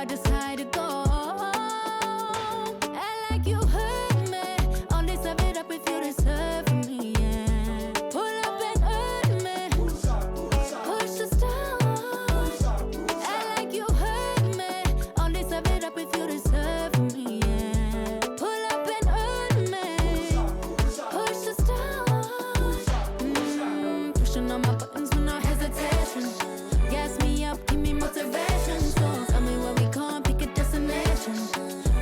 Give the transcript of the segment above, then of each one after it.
I decide to go. Act like you heard me. Only serve it up if you deserve from me, yeah. Pull up and hurt me. Push the stone. Act like you heard me. Only serve it up if you deserve from me, yeah. Pull up and hurt me. Push the stone. Pushing on my buttons with no hesitation. Gas me up, give me motivation. So tell me where we going, pick a destination.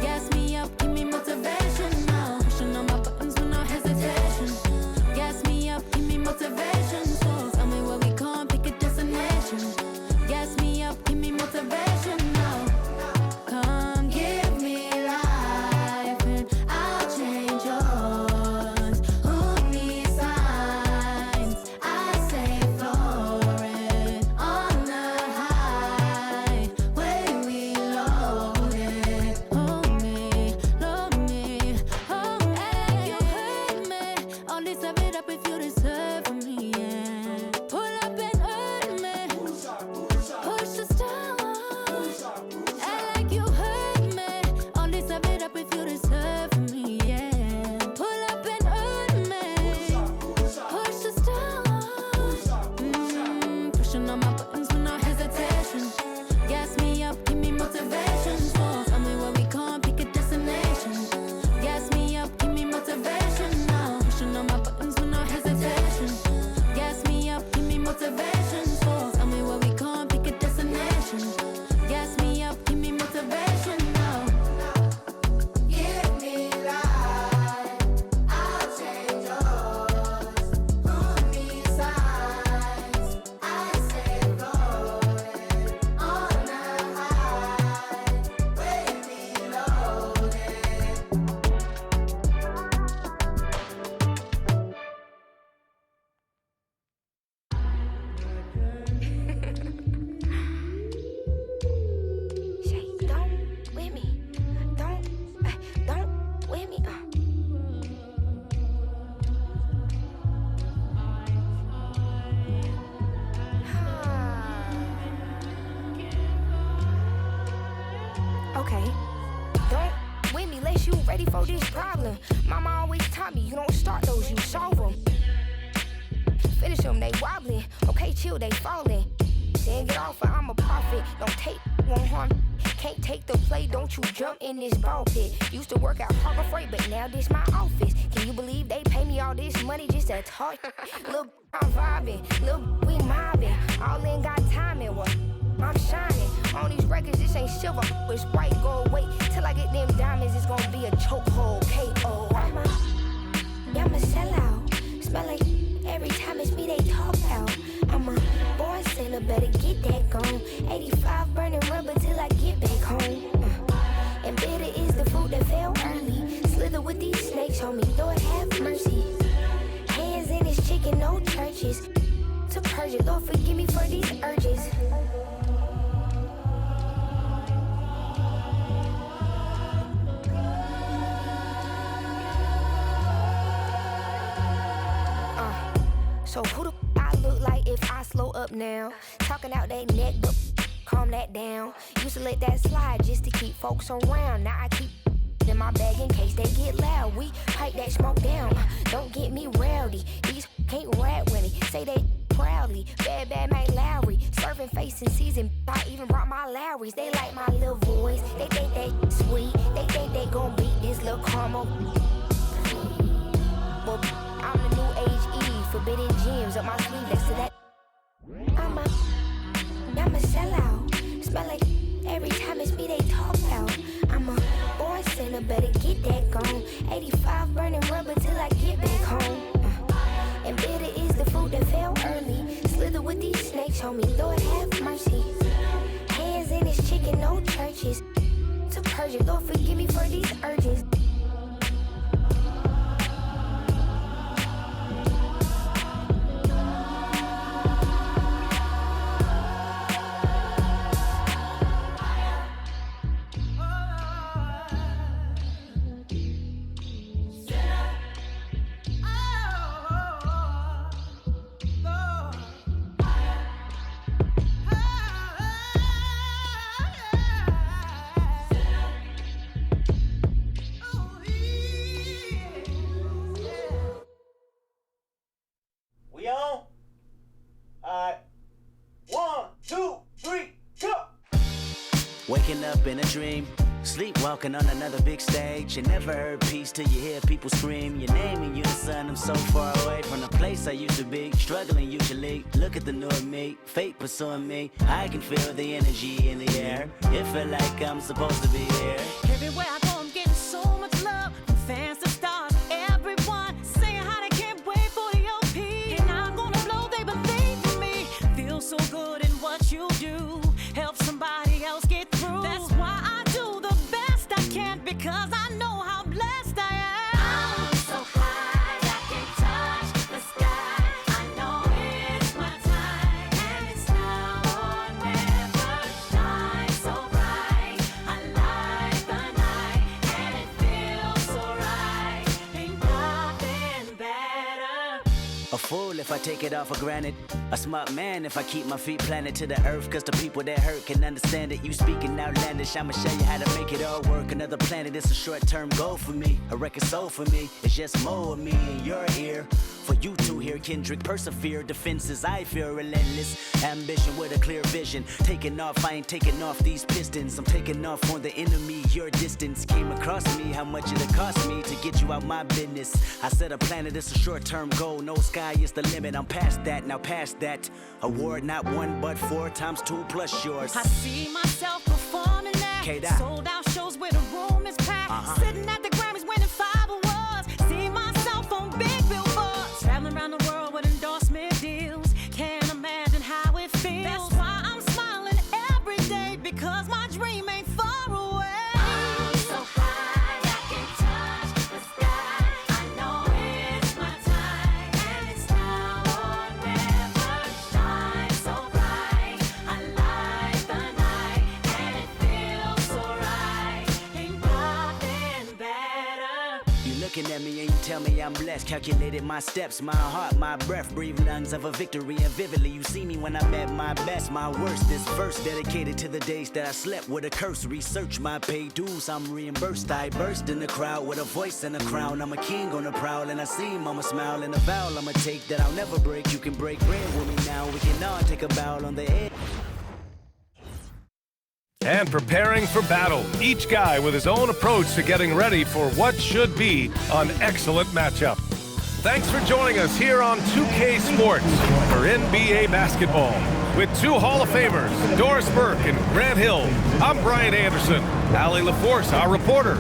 Gas me up, give me motivation now. Pushing on my buttons with no hesitation. Gas me up, give me motivation. So tell me where we going, pick a destination. Gas me up, give me motivation now. Come give me life and I'll change yours. Who needs signs? I say florid on the highway we loaded. Hold me, load me, hold me. You hurt me. Only serve it up if you deserve from me, yeah. Pull up and hurt me. Push the stone. Act like you heard me. Only serve it up if you deserve from me, yeah. Pull up and hurt me. Push the stone. Pushing on my buttons with no hesitation. Gas me up, give me motivation. So tell me where we going, pick a destination. Gas me up, give me motivation now. Pushing on my buttons with no hesitation. Gas me up, give me motivation. So tell me where we going, pick a destination. Gas me up, give me motivation now. Give me life, I'll change yours. Who needs signs? I say floating on the highway we loaded. Shay, don't with me. Don't with me. Okay. Don't with me, unless you ready for this problem. Mama always taught me you don't start those, you solve them. Finish them, they wobbling. Okay, chill, they falling. Then get off, I'm a prophet. Don't take, won't harm. Can't take the play, don't you jump in this ball pit. Used to work out Harbor Freight, but now this my office. Can you believe they pay me all this money just to talk? Look, I'm vibing, look, we mobbing. All in got timing, what? I'm shining. On these records, this ain't silver, it's white gold. Wait till I get them diamonds, it's gonna be a chokehold. K.O. I'm a sellout. Smell like every time it's me they talk out. I'm a born sinner, better get that gone. 85 burning rubber till I get back home. And bitter is the fruit that fell early. Slither with these snakes on me, Lord have mercy. Hands in his chicken, no churches. To purge it, Lord forgive me for these urges. So who the I look like if I slow up now? Talking out that neck, but calm that down. Used to let that slide just to keep folks around. Now I keep in my bag in case they get loud. We pipe that smoke down. Don't get me rowdy. These can't rap with me. Say they proudly. Bad Mike Lowry. Serving face in season. I even brought my Lowrys. They like my little voice. They think they sweet. They think they gon' beat this little caramel. Well, I'm the new age Eve, forbidden gems up my sleeve next to that. I'm a sellout. Smell like every time it's me they talk out. I'm a born sinner, better get that gone. 85 burning rubber till I get back home. And bitter is the fruit that fell early. Slither with these snakes on me, Lord have mercy. Hands in his chicken, no churches. To purge it, Lord forgive me for these urges. waking up in a dream. Sleepwalking on another big stage. You never heard peace till you hear people scream your name in unison. I'm so far away from the place I used to be. Struggling usually. Look at the new me. Fate pursuing me. I can feel the energy in the air. It feel like I'm supposed to be here. Everywhere I go, I'm getting so much love from fans to stars. Everyone saying how they can't wait for the OP. And I'm gonna blow, they believe in me. Feel so good in what you do. Help somebody else get through. That's why I do the best I can, because I know how blessed I am. I'm so high, I can touch the sky. I know it's my time, and it's now or never. Shine so bright, I light the night, and it feels so right. Ain't nothing better. A fool if I take it all for granted. A smart man if I keep my feet planted to the earth. Cause the people that hurt can understand it. You speaking outlandish, I'ma show you how to make it all work. Another planet, it's a short-term goal for me. A record soul for me, it's just more of me in your ear. For you to hear Kendrick persevere. Defenses, I feel relentless. Ambition with a clear vision. Taking off, I ain't taking off these pistons. I'm taking off on the enemy, your distance. Came across me, how much it'll cost me to get you out my business. I said a planet, it's a short-term goal. No sky is the limit, I'm past that, now past that. Award not 1 but 4 times 2 plus yours. I see myself performing that. K-Dot. Sold out shows where the room is packed. Sitting at the Grammys winning 5 awards. See myself on big billboards. Traveling around the world with endorsement deals. Can't imagine how it feels. That's why I'm smiling every day, because my dream ain't far away. I'm so high, I can touch the sky. I know it's my time, and it's now or never. Shine so bright, I light the night, and it feels so right. Ain't nothing better. You looking at me and you tell me I'm blessed. Calculated my steps, my heart, my breath. Breathe lungs of a victory, and vividly you see me when I'm at my best, my worst. This verse dedicated to the days that I slept with a curse. Research my paid dues, I'm reimbursed. I burst in the crowd with a voice and a crown. I'm a king on the prowl, and I see mama smile. And a vow I'ma take that I'll never break. You can break bread with me now. We can all take a bow on the edge. And preparing for battle, each guy with his own approach to getting ready for what should be an excellent matchup. Thanks for joining us here on 2K Sports for NBA basketball. With 2 Hall of Famers, Doris Burke and Grant Hill, I'm Brian Anderson. Allie LaForce, our reporter.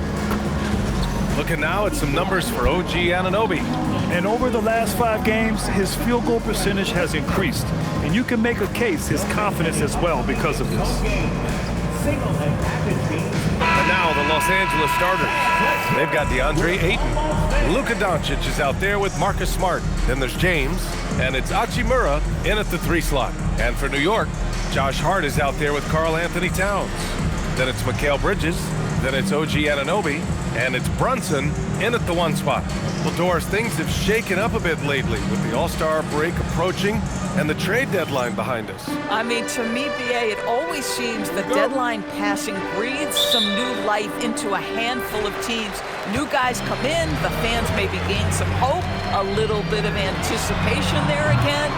Looking now at some numbers for OG Anunoby. And over the last 5 games, his field goal percentage has increased. And you can make a case his confidence as well because of this. And now the Los Angeles starters. They've got DeAndre Ayton. Luka Doncic is out there with Marcus Smart. Then there's James, and it's Hachimura in at the 3 slot. And for New York, Josh Hart is out there with Karl Anthony Towns. Then it's Mikal Bridges. Then it's OG Anunoby. And it's Brunson in at the 1 spot. Well, Doris, things have shaken up a bit lately with the All-Star break approaching and the trade deadline behind us. I mean, to me, BA, it always seems the deadline passing breathes some new life into a handful of teams. New guys come in, the fans maybe gain some hope, a little bit of anticipation there again.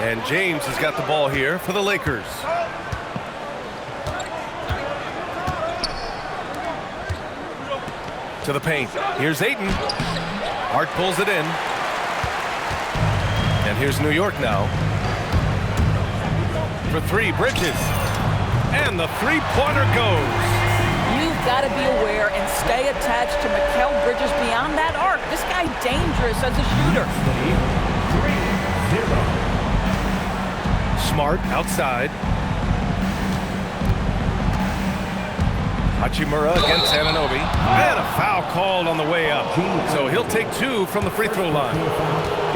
And James has got the ball here for the Lakers. To the paint. Here's Ayton. Hart pulls it in. And here's New York now. For 3, Bridges. And the 3-pointer goes. You've got to be aware and stay attached to Mikal Bridges beyond that arc. This guy dangerous as a shooter. 3-0. Smart outside. Hachimura against Anunoby. And a foul called on the way up. So he'll take 2 from the free throw line.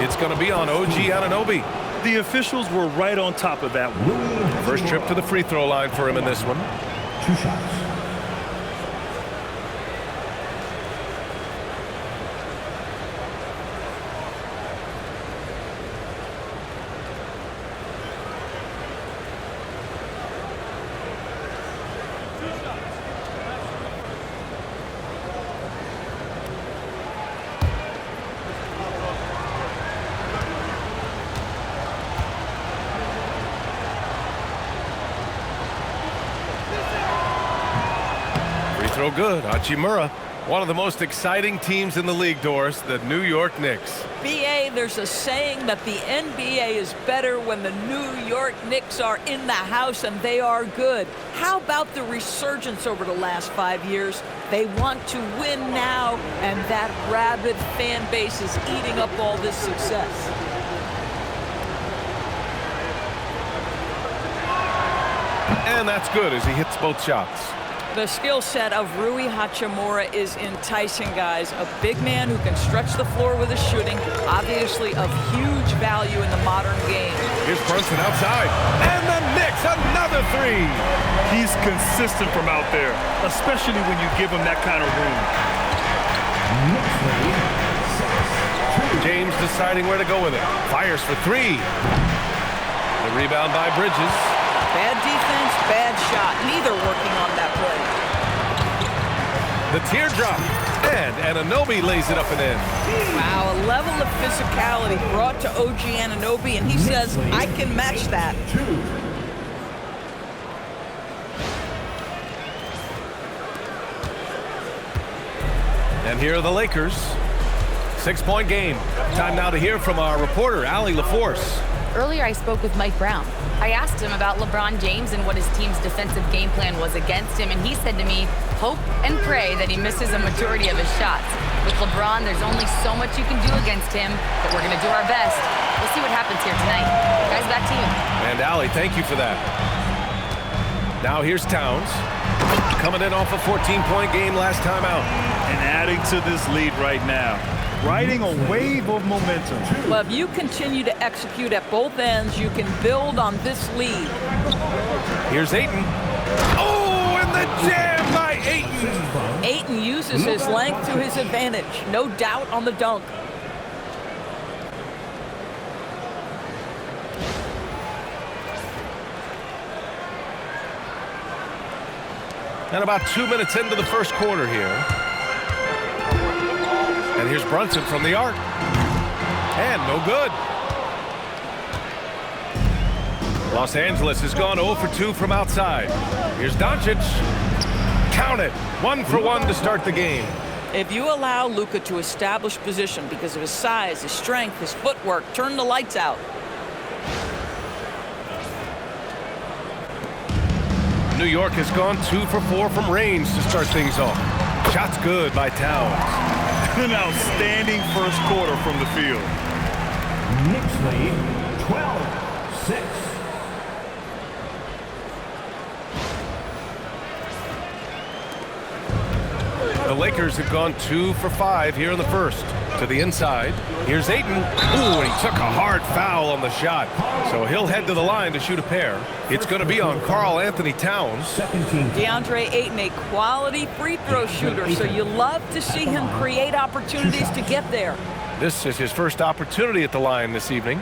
It's going to be on OG Anunoby. The officials were right on top of that one. First trip to the free throw line for him in this one. 2 shots. throw good. Hachimura, one of the most exciting teams in the league, Doris, the New York Knicks. BA, there's a saying that the NBA is better when the New York Knicks are in the house, and they are good. How about the resurgence over the last 5 years? They want to win now, and that rabid fan base is eating up all this success. And that's good as he hits both shots. The skill set of Rui Hachimura is enticing, guys. A big man who can stretch the floor with his shooting, obviously of huge value in the modern game. Here's Brunson outside, and the Knicks, another three. He's consistent from out there, especially when you give him that kind of room. James deciding where to go with it. Fires for three. The rebound by Bridges. Bad defense, bad shot. Neither working on that play. The teardrop. And Anunoby lays it up and in. Wow, a level of physicality brought to OG Anunoby, and he says, I can match that. And here are the Lakers. 6-point game. Time now to hear from our reporter, Allie LaForce. Earlier, I spoke with Mike Brown. I asked him about LeBron James and what his team's defensive game plan was against him, and he said to me, hope and pray that he misses a majority of his shots. With LeBron, there's only so much you can do against him, but we're going to do our best. We'll see what happens here tonight. Guys, back to you. And Allie, thank you for that. Now here's Towns. Coming in off a 14-point game last time out. And adding to this lead right now. Riding a wave of momentum. Well, if you continue to execute at both ends, you can build on this lead. Here's Ayton. Oh, and the jam by Ayton. Ayton uses his length to his advantage. No doubt on the dunk. And about 2 minutes into the first quarter here. And here's Brunson from the arc. And no good. Los Angeles has gone 0 for 2 from outside. Here's Doncic. Count it. 1 for 1 to start the game. If you allow Luka to establish position because of his size, his strength, his footwork, turn the lights out. New York has gone 2 for 4 from range to start things off. Shots good by Towns. An outstanding first quarter from the field. Knicks lead 12-6. The Lakers have gone 2 for 5 here in the first. To the inside. Here's Ayton. Ooh, and he took a hard foul on the shot. So he'll head to the line to shoot a pair. It's going to be on Karl Anthony Towns. DeAndre Ayton, a quality free throw shooter, so you love to see him create opportunities to get there. This is his first opportunity at the line this evening.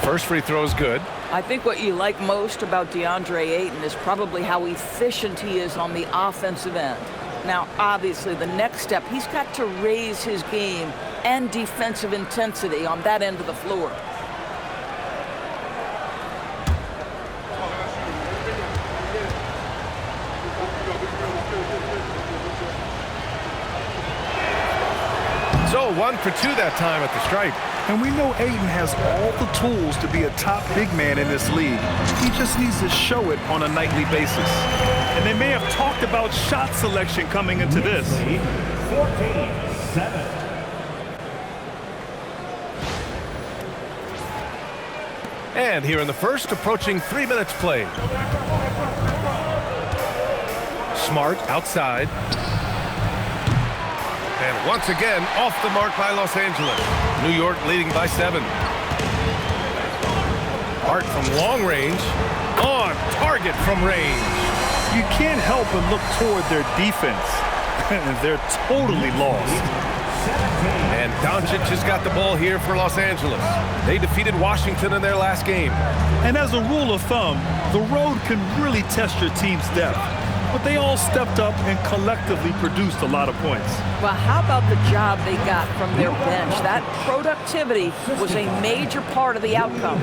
First free throw is good. I think what you like most about DeAndre Ayton is probably how efficient he is on the offensive end. Now, obviously, the next step, he's got to raise his game and defensive intensity on that end of the floor. So 1 for 2 that time at the stripe. And we know Ayton has all the tools to be a top big man in this league. He just needs to show it on a nightly basis. And they may have talked about shot selection coming into this. 14-7. And here in the first, approaching 3 minutes played. Smart outside. And once again, off the mark by Los Angeles. New York leading by 7. Hart from long range. On target from range. You can't help but look toward their defense. They're totally lost. And Doncic has got the ball here for Los Angeles. They defeated Washington in their last game. And as a rule of thumb, the road can really test your team's depth. But they all stepped up and collectively produced a lot of points. Well, how about the job they got from their bench? That productivity was a major part of the outcome.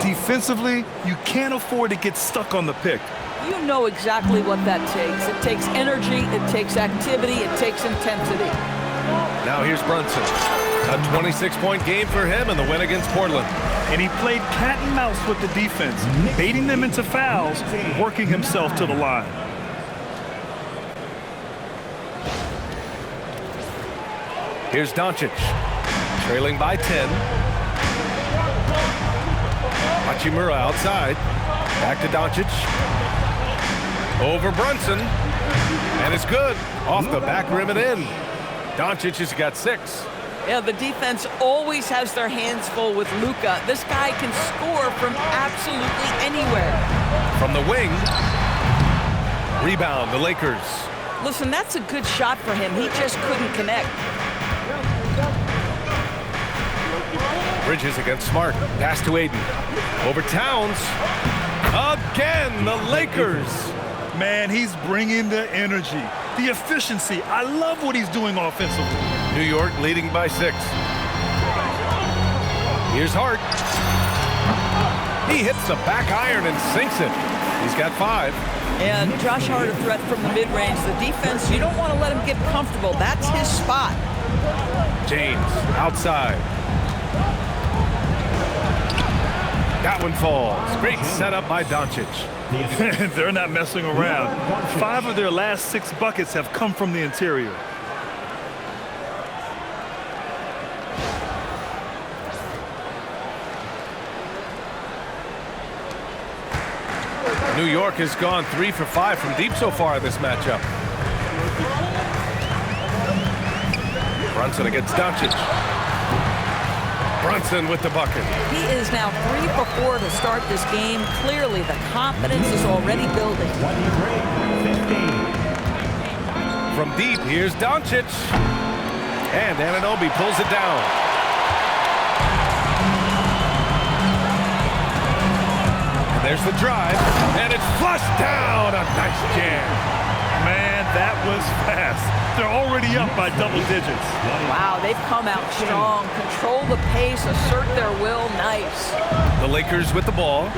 Defensively, you can't afford to get stuck on the pick. You know exactly what that takes. It takes energy, it takes activity, it takes intensity. Now here's Brunson. A 26-point game for him in the win against Portland. And he played cat and mouse with the defense, baiting them into fouls, working himself to the line. Here's Doncic, trailing by 10. Hachimura outside. Back to Doncic. Over Brunson. And it's good. Off the back rim and in. Doncic has got 6. Yeah, the defense always has their hands full with Luka. This guy can score from absolutely anywhere. From the wing. Rebound, the Lakers. Listen, that's a good shot for him. He just couldn't connect. Bridges against Smart. Pass to Aiden. Over Towns. Again, the Lakers. Man, he's bringing the energy, the efficiency. I love what he's doing offensively. New York leading by 6. Here's Hart. He hits the back iron and sinks it. He's got 5. And Josh Hart a threat from the mid-range. The defense, you don't want to let him get comfortable. That's his spot. James outside. That one falls. Great setup by Doncic. They're not messing around. 5 of their last 6 buckets have come from the interior. New York has gone 3 for 5 from deep so far in this matchup. Brunson against Doncic. Brunson with the bucket. He is now 3 for 4 to start this game. Clearly, the confidence is already building. From deep, here's Doncic. And Anunoby pulls it down. And there's the drive. And it's flushed down. A nice jam. Man, that was fast. They're already up by double digits. Wow, they've come out strong. Control the pace, assert their will. Nice. The Lakers with the ball.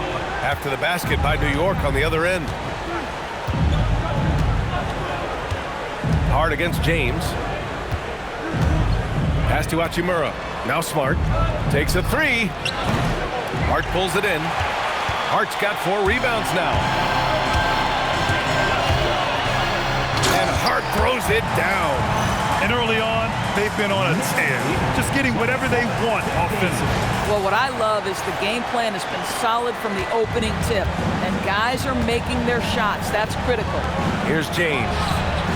After the basket by New York on the other end. Hart against James. Pass to Hachimura. Now Smart. Takes a 3. Hart pulls it in. Hart's got 4 rebounds now. And Hart throws it down. And early on, they've been on a tear, just getting whatever they want offensively. Well, what I love is the game plan has been solid from the opening tip, and guys are making their shots. That's critical. Here's James.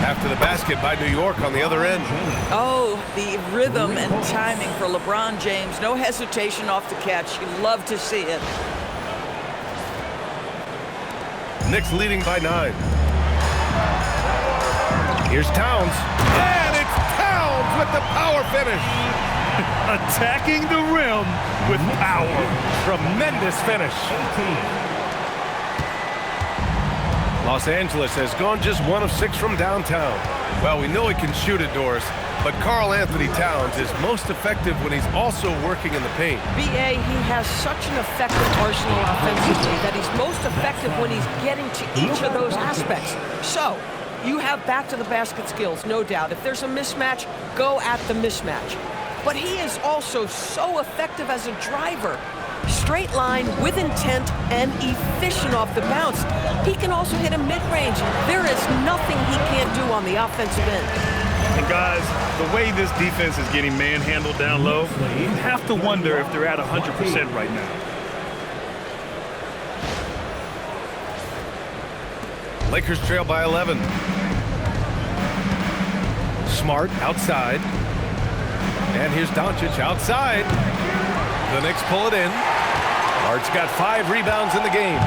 After the basket by New York on the other end. Oh, the rhythm and timing for LeBron James. No hesitation off the catch. You love to see it. Knicks leading by 9. Here's Towns. And it's Towns with the power finish. Attacking the rim with power. Tremendous finish. Los Angeles has gone just 1 of 6 from downtown. Well, we know he can shoot it, Doris, but Karl Anthony Towns is most effective when he's also working in the paint. B.A., he has such an effective arsenal offensively that he's most effective when he's getting to each of those aspects. So, you have back-to-the-basket skills, no doubt. If there's a mismatch, go at the mismatch. But he is also so effective as a driver. Straight line, with intent, and efficient off the bounce. He can also hit a mid-range. There is nothing he can't do on the offensive end. And guys, the way this defense is getting manhandled down low, you have to wonder if they're at 100% right now. Lakers trail by 11. Smart outside. And here's Doncic outside. The Knicks pull it in. Hart's got 5 rebounds in the game.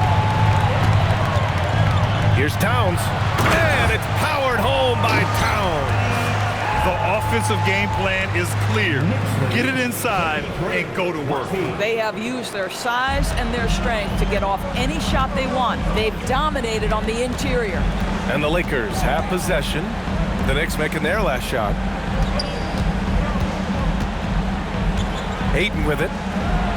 Here's Towns. And it's powered home by Towns. The offensive game plan is clear. Get it inside and go to work. They have used their size and their strength to get off any shot they want. They've dominated on the interior. And the Lakers have possession. The Knicks making their last shot. Ayton with it.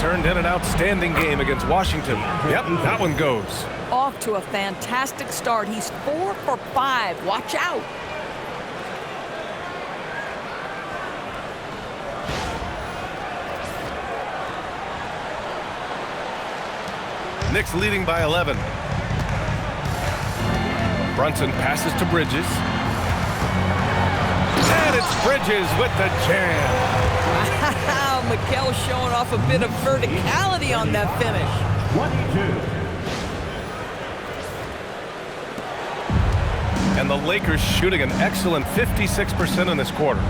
Turned in an outstanding game against Washington. Yep, that one goes. Off to a fantastic start. He's 4 for 5. Watch out. Knicks leading by 11. Brunson passes to Bridges. And it's Bridges with the jam. Wow, Mikel showing off a bit of verticality on that finish. 22. And the Lakers shooting an excellent 56% in this quarter.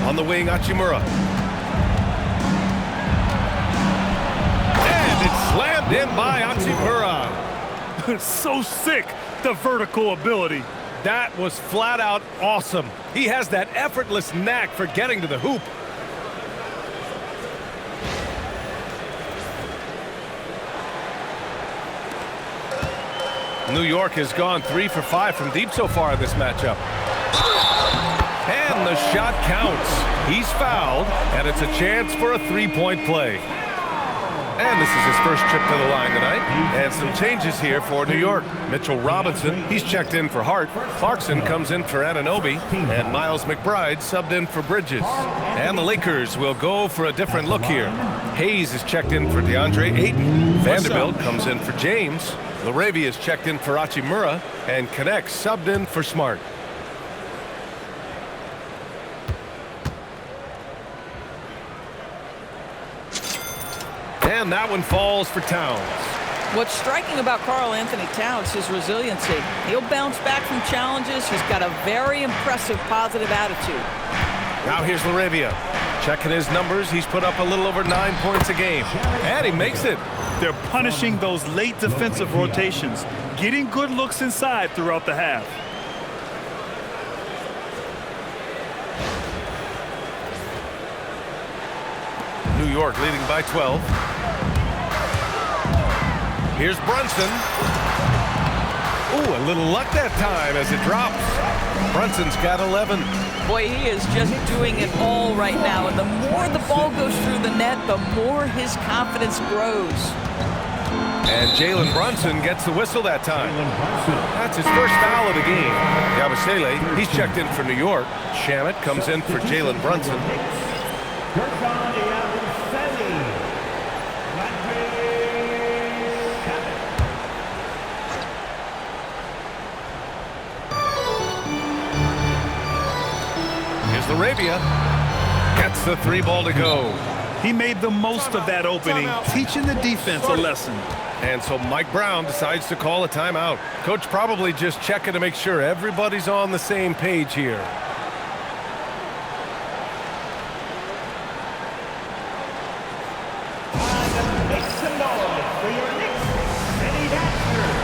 On the wing, Hachimura. And it's slammed in by Hachimura. So sick, the vertical ability. That was flat out awesome. He has that effortless knack for getting to the hoop. New York has gone 3 for 5 from deep so far in this matchup. And the shot counts. He's fouled, and it's a chance for a three-point play. And this is his first trip to the line tonight. And some changes here for New York. Mitchell Robinson, he's checked in for Hart. Clarkson comes in for Anunoby. And Miles McBride subbed in for Bridges. And the Lakers will go for a different look here. Hayes is checked in for DeAndre Ayton. Vanderbilt comes in for James. LaRavia is checked in for Hachimura. And Connect subbed in for Smart. And that one falls for Towns. What's striking about Karl Anthony Towns is his resiliency. He'll bounce back from challenges. He's got a very impressive positive attitude. Now here's LaRavia. Checking his numbers, he's put up a little over 9 points a game. And he makes it. They're punishing those late defensive rotations, getting good looks inside throughout the half. New York leading by 12. Here's Brunson. Ooh, a little luck that time as it drops. Brunson's got 11. Boy, he is just doing it all right now. And the more the ball goes through the net, the more his confidence grows. And Jalen Brunson gets the whistle that time. That's his first foul of the game. Yabusele, he's checked in for New York. Shamet comes in for Jalen Brunson. LaRavia gets the 3-ball to go. He made the most of that opening, teaching the defense a lesson. And so Mike Brown decides to call a timeout. Coach probably just checking to make sure everybody's on the same page here. Make some noise for your Knicks, Benny Dasher.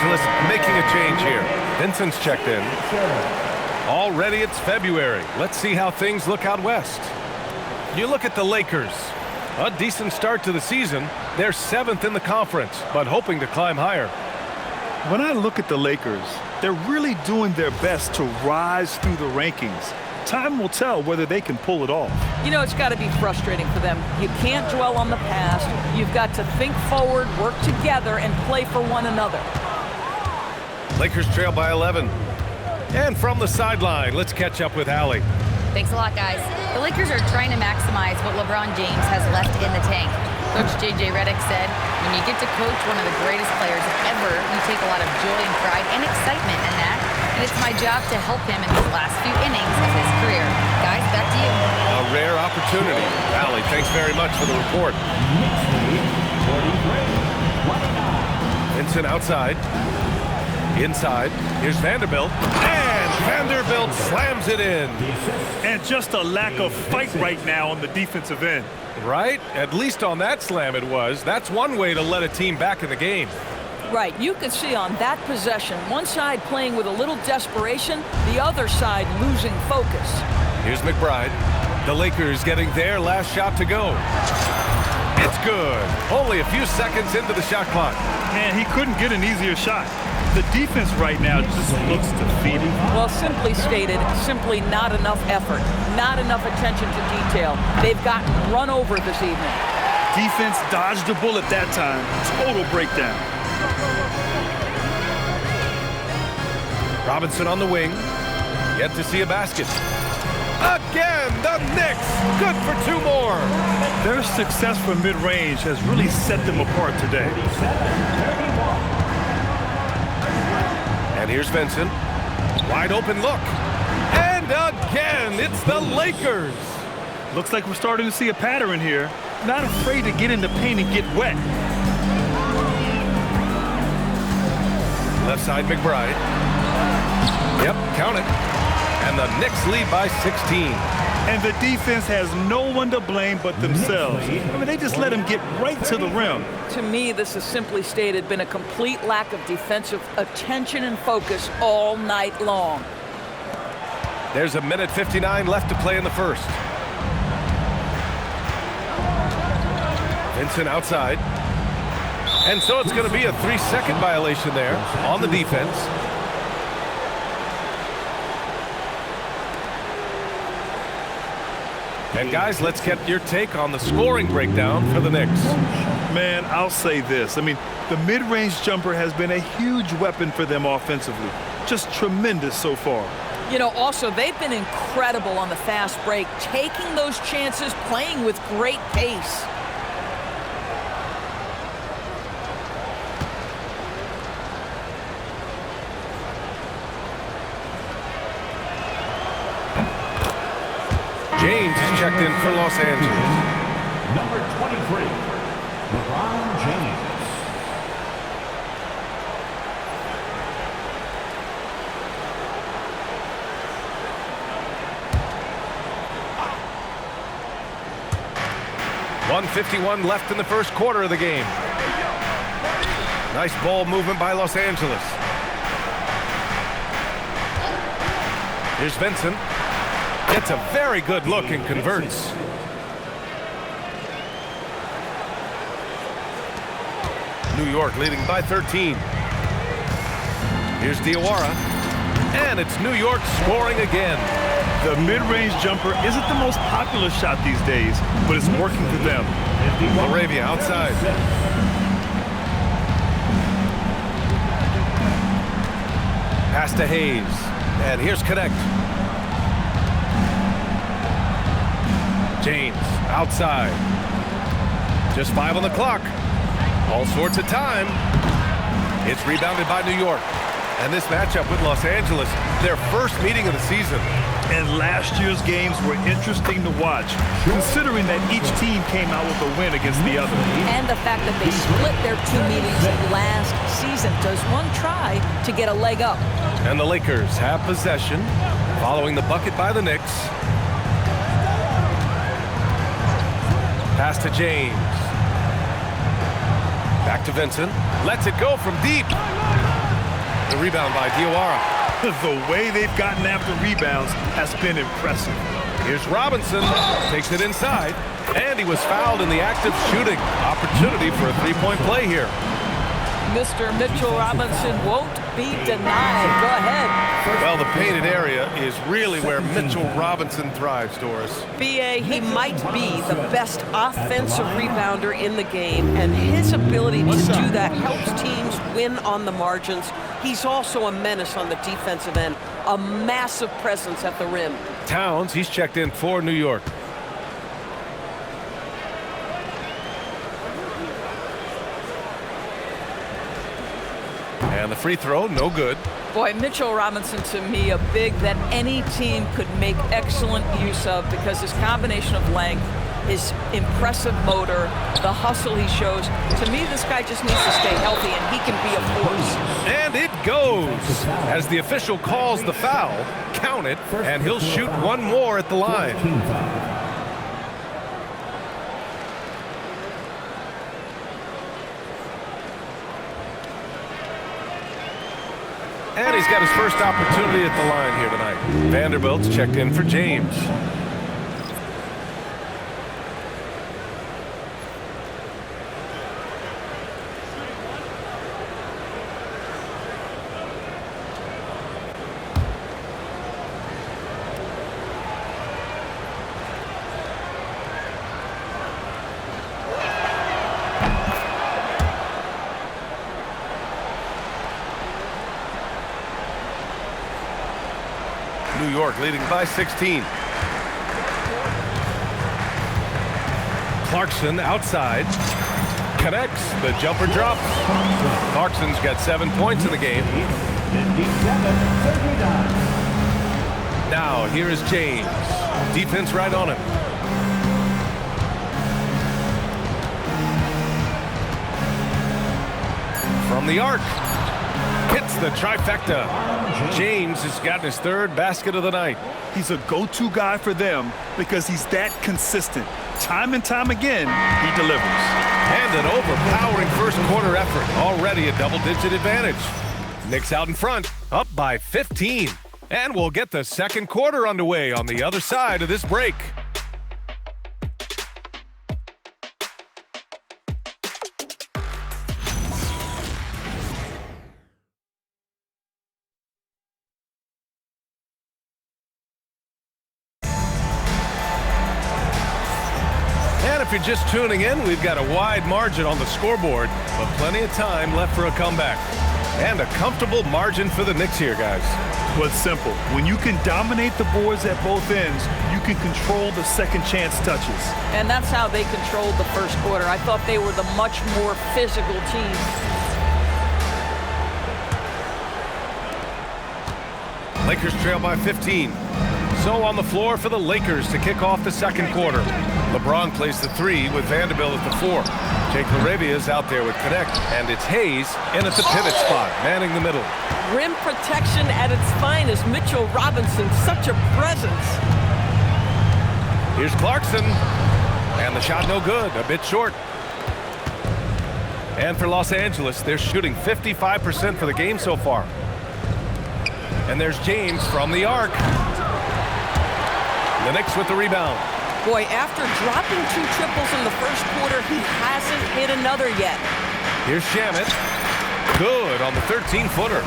Angeles making a change here. Vincent's checked in. Already it's February. Let's see how things look out west. You look at the Lakers. A decent start to the season. They're 7th in the conference, but hoping to climb higher. When I look at the Lakers, they're really doing their best to rise through the rankings. Time will tell whether they can pull it off. You know, it's got to be frustrating for them. You can't dwell on the past. You've got to think forward, work together, and play for one another. Lakers trail by 11. And from the sideline, let's catch up with Allie. Thanks a lot, guys. The Lakers are trying to maximize what LeBron James has left in the tank. Coach J.J. Redick said, when you get to coach one of the greatest players ever, you take a lot of joy and pride and excitement in that. And it's my job to help him in these last few innings of his career. Guys, back to you. A rare opportunity. Allie, thanks very much for the report. Vincent outside. Inside. Here's Vanderbilt. And Vanderbilt slams it in. And just a lack of fight right now on the defensive end. Right? At least on that slam it was. That's one way to let a team back in the game. Right, you can see on that possession, one side playing with a little desperation, the other side losing focus. Here's McBride. The Lakers getting their last shot to go. It's good. Only a few seconds into the shot clock. Man, he couldn't get an easier shot. The defense right now just looks defeated. Well, simply stated, simply not enough effort, not enough attention to detail. They've gotten run over this evening. Defense dodged a bullet that time. Total breakdown. Robinson on the wing. Yet to see a basket. Again, the Knicks. Good for 2 more. Their success from mid-range has really set them apart today. And here's Vincent. Wide open look. And again, it's the Lakers. Looks like we're starting to see a pattern here. Not afraid to get in the paint and get wet. Left side, McBride. Yep, count it. And the Knicks lead by 16. And the defense has no one to blame but themselves. I mean, they just let him get right to the rim. To me, this has simply stated been a complete lack of defensive attention and focus all night long. There's 1:59 left to play in the first. Vincent outside. And so it's going to be a 3-second violation there on the defense. And guys, let's get your take on the scoring breakdown for the Knicks. Man, I'll say this. I mean, the mid-range jumper has been a huge weapon for them offensively. Just tremendous so far. You know, also, they've been incredible on the fast break, taking those chances, playing with great pace. James is checked in for Los Angeles. Number 23, LeBron James. .151 left in the first quarter of the game. Nice ball movement by Los Angeles. Here's Vincent. Gets a very good look and converts. New York leading by 13. Here's Diawara. And it's New York scoring again. The mid-range jumper isn't the most popular shot these days, but it's working for them. Arabia outside. Pass to Hayes. And here's Connect. James outside. Just 5 on the clock. All sorts of time. It's rebounded by New York. And this matchup with Los Angeles, their first meeting of the season. And last year's games were interesting to watch, considering that each team came out with a win against the other. And the fact that they split their 2 meetings last season. Does one try to get a leg up? And the Lakers have possession, following the bucket by the Knicks. Pass to James. Back to Vincent. Lets it go from deep. The rebound by Diawara. The way they've gotten after rebounds has been impressive. Here's Robinson, takes it inside, and he was fouled in the act of shooting. Opportunity for a three-point play here. Mr. Mitchell Robinson won't be denied. Go ahead. Well, the painted area is really where Mitchell Robinson thrives, Doris. BA, he might be the best offensive rebounder in the game, and his ability to do that helps teams win on the margins. He's also a menace on the defensive end, a massive presence at the rim. Towns, he's checked in for New York. And the free throw, no good. Boy, Mitchell Robinson, to me, a big that any team could make excellent use of because his combination of length, his impressive motor, the hustle he shows. To me, this guy just needs to stay healthy, and he can be a force. And it goes. As the official calls the foul, count it, and he'll shoot one more at the line. And he's got his first opportunity at the line here tonight. Vanderbilt's checked in for James. New York leading by 16. Clarkson outside. Connects. The jumper drops. Clarkson's got 7 points in the game. Now here is James. Defense right on him. From the arc. Hits the trifecta. James has gotten his third basket of the night. He's a go-to guy for them because he's that consistent. Time and time again, he delivers. And an overpowering first quarter effort. Already a double-digit advantage. Knicks out in front, up by 15. And we'll get the second quarter underway on the other side of this break. If you're just tuning in, we've got a wide margin on the scoreboard, but plenty of time left for a comeback. And a comfortable margin for the Knicks here, guys. Well, it's simple. When you can dominate the boards at both ends, you can control the second chance touches. And that's how they controlled the first quarter. I thought they were the much more physical team. Lakers trail by 15. So on the floor for the Lakers to kick off the second quarter. LeBron plays the 3 with Vanderbilt at the 4. Jake LaRavia's out there with Connect, and it's Hayes in at the pivot spot, manning the middle. Rim protection at its finest. Mitchell Robinson, such a presence. Here's Clarkson, and the shot no good, a bit short. And for Los Angeles, they're shooting 55% for the game so far. And there's James from the arc. The Knicks with the rebound. Boy, after dropping 2 triples in the first quarter, he hasn't hit another yet. Here's Shamet. Good on the 13-footer.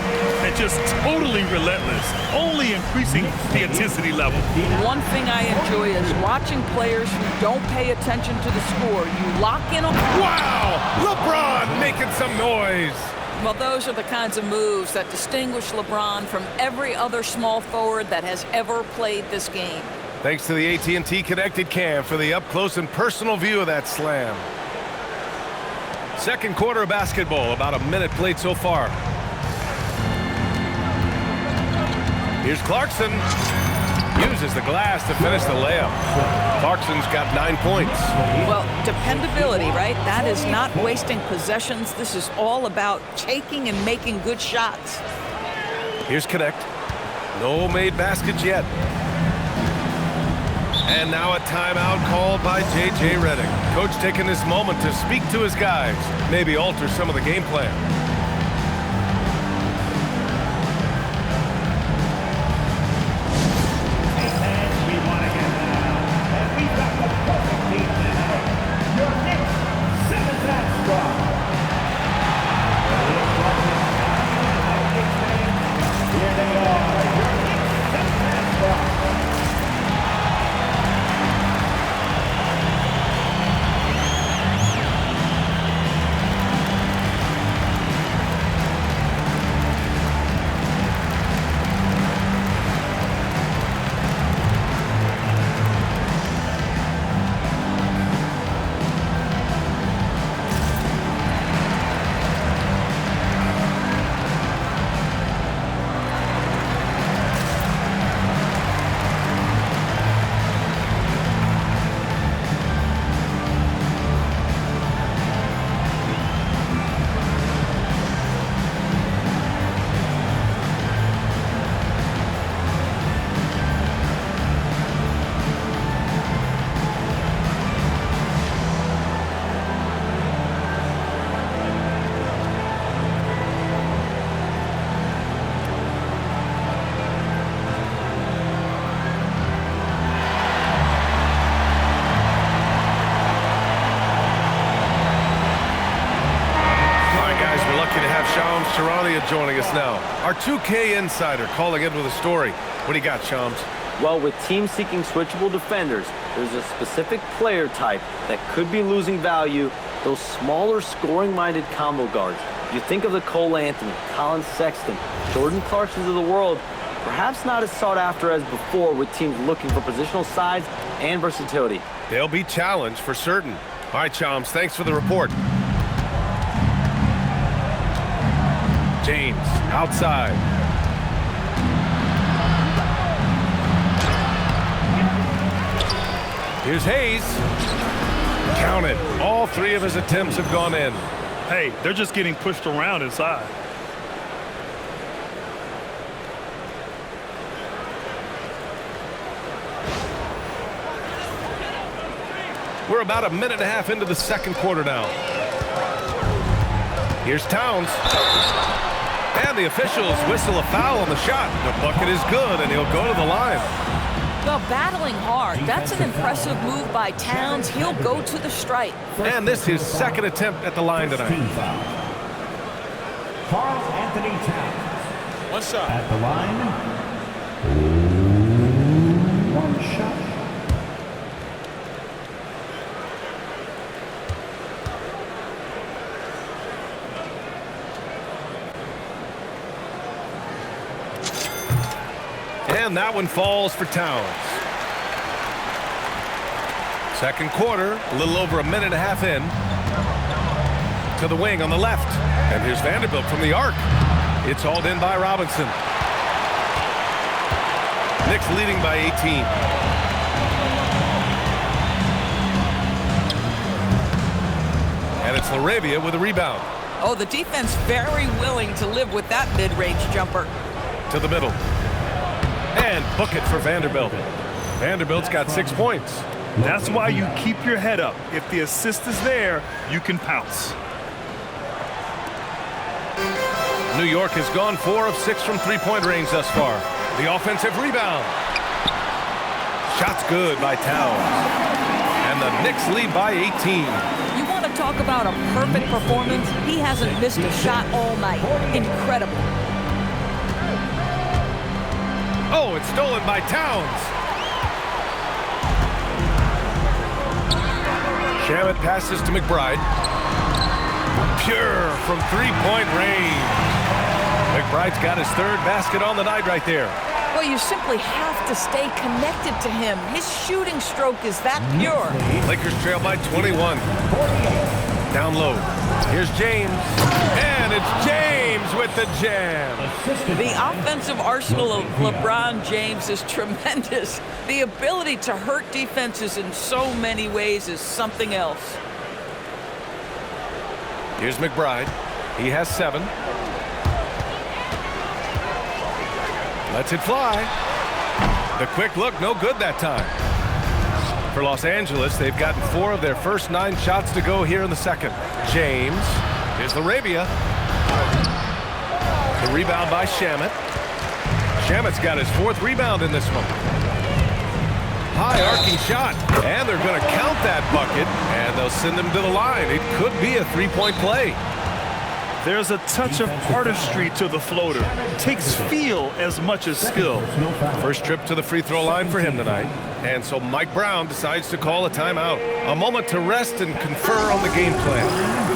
And just totally relentless, only increasing the intensity level. One thing I enjoy is watching players who don't pay attention to the score. You lock in on... Wow! LeBron making some noise. Well, those are the kinds of moves that distinguish LeBron from every other small forward that has ever played this game. Thanks to the AT&T Connected Cam for the up-close and personal view of that slam. Second quarter of basketball, about a minute played so far. Here's Clarkson. Uses the glass to finish the layup. Clarkson's got 9 points. Well, dependability, right? That is not wasting possessions. This is all about taking and making good shots. Here's Connect. No made baskets yet. And now a timeout called by J.J. Redick. Coach taking this moment to speak to his guys, maybe alter some of the game plan. have Shams Charania joining us now. Our 2K insider calling in with a story. What do you got, Shams? Well, with teams seeking switchable defenders, there's a specific player type that could be losing value, those smaller scoring-minded combo guards. You think of the Cole Anthony, Colin Sexton, Jordan Clarksons of the world, perhaps not as sought after as before with teams looking for positional size and versatility. They'll be challenged for certain. All right, Shams, thanks for the report. James, outside. Here's Hayes. Count it. All three of his attempts have gone in. Hey, they're just getting pushed around inside. We're about a minute and a half into the second quarter now. Here's Towns. And the officials whistle a foul on the shot. The bucket is good, and he'll go to the line. Well, battling hard. That's an impressive move by Towns. He'll go to the stripe. And this is his second attempt at the line tonight. Karl Anthony Towns. One shot. At the line. One shot. And that one falls for Towns. Second quarter, a little over a minute and a half in. To the wing on the left. And here's Vanderbilt from the arc. It's hauled in by Robinson. Knicks leading by 18. And it's LaRavia with a rebound. Oh, the defense very willing to live with that mid-range jumper. To the middle. And book it for Vanderbilt. Vanderbilt's got 6 points. That's why you keep your head up. If the assist is there, you can pounce. New York has gone 4 of 6 from three-point range thus far. The offensive rebound. Shot's good by Towns. And the Knicks lead by 18. You want to talk about a perfect performance? He hasn't missed a shot all night. Incredible. Oh, it's stolen by Towns. Shamet passes to McBride. Pure from three-point range. McBride's got his third basket on the night right there. Well, you simply have to stay connected to him. His shooting stroke is that pure. Lakers trail by 21. Down low. Here's James. And it's James with the jam. The offensive arsenal of LeBron James is tremendous. The ability to hurt defenses in so many ways is something else. Here's McBride. He has 7. Lets it fly. The quick look, no good that time. For Los Angeles, they've gotten 4 of their first 9 shots to go here in the second. James. Here's LaRavia. The rebound by Shamet. Shamet's got his 4th rebound in this one. High arcing shot. And they're going to count that bucket. And they'll send him to the line. It could be a 3-point play. There's a touch of artistry to the floater. Takes feel as much as skill. First trip to the free throw line for him tonight. And so Mike Brown decides to call a timeout. A moment to rest and confer on the game plan.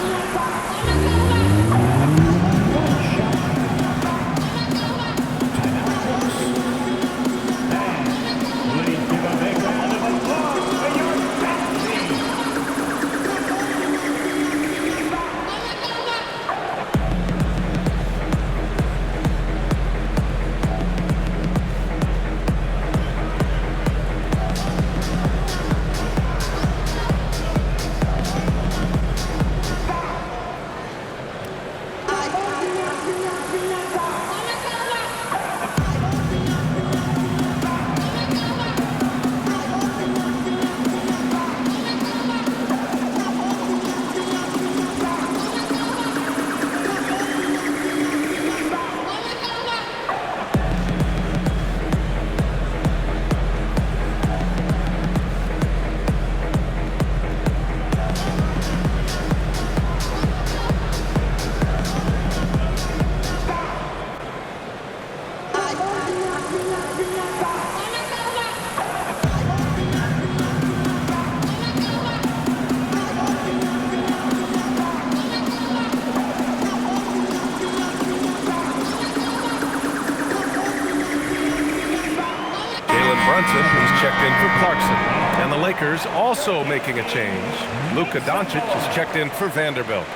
checked in for Clarkson. And the Lakers also making a change. Luka Doncic is checked in for Vanderbilt.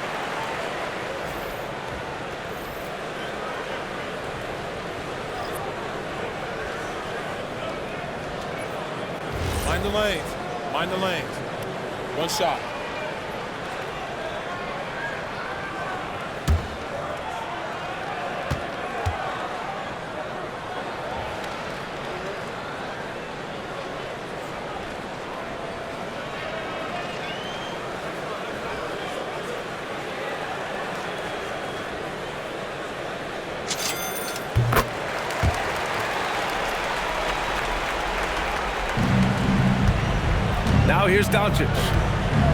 Mind the lanes. Mind the lanes. One shot. Now here's Doncic,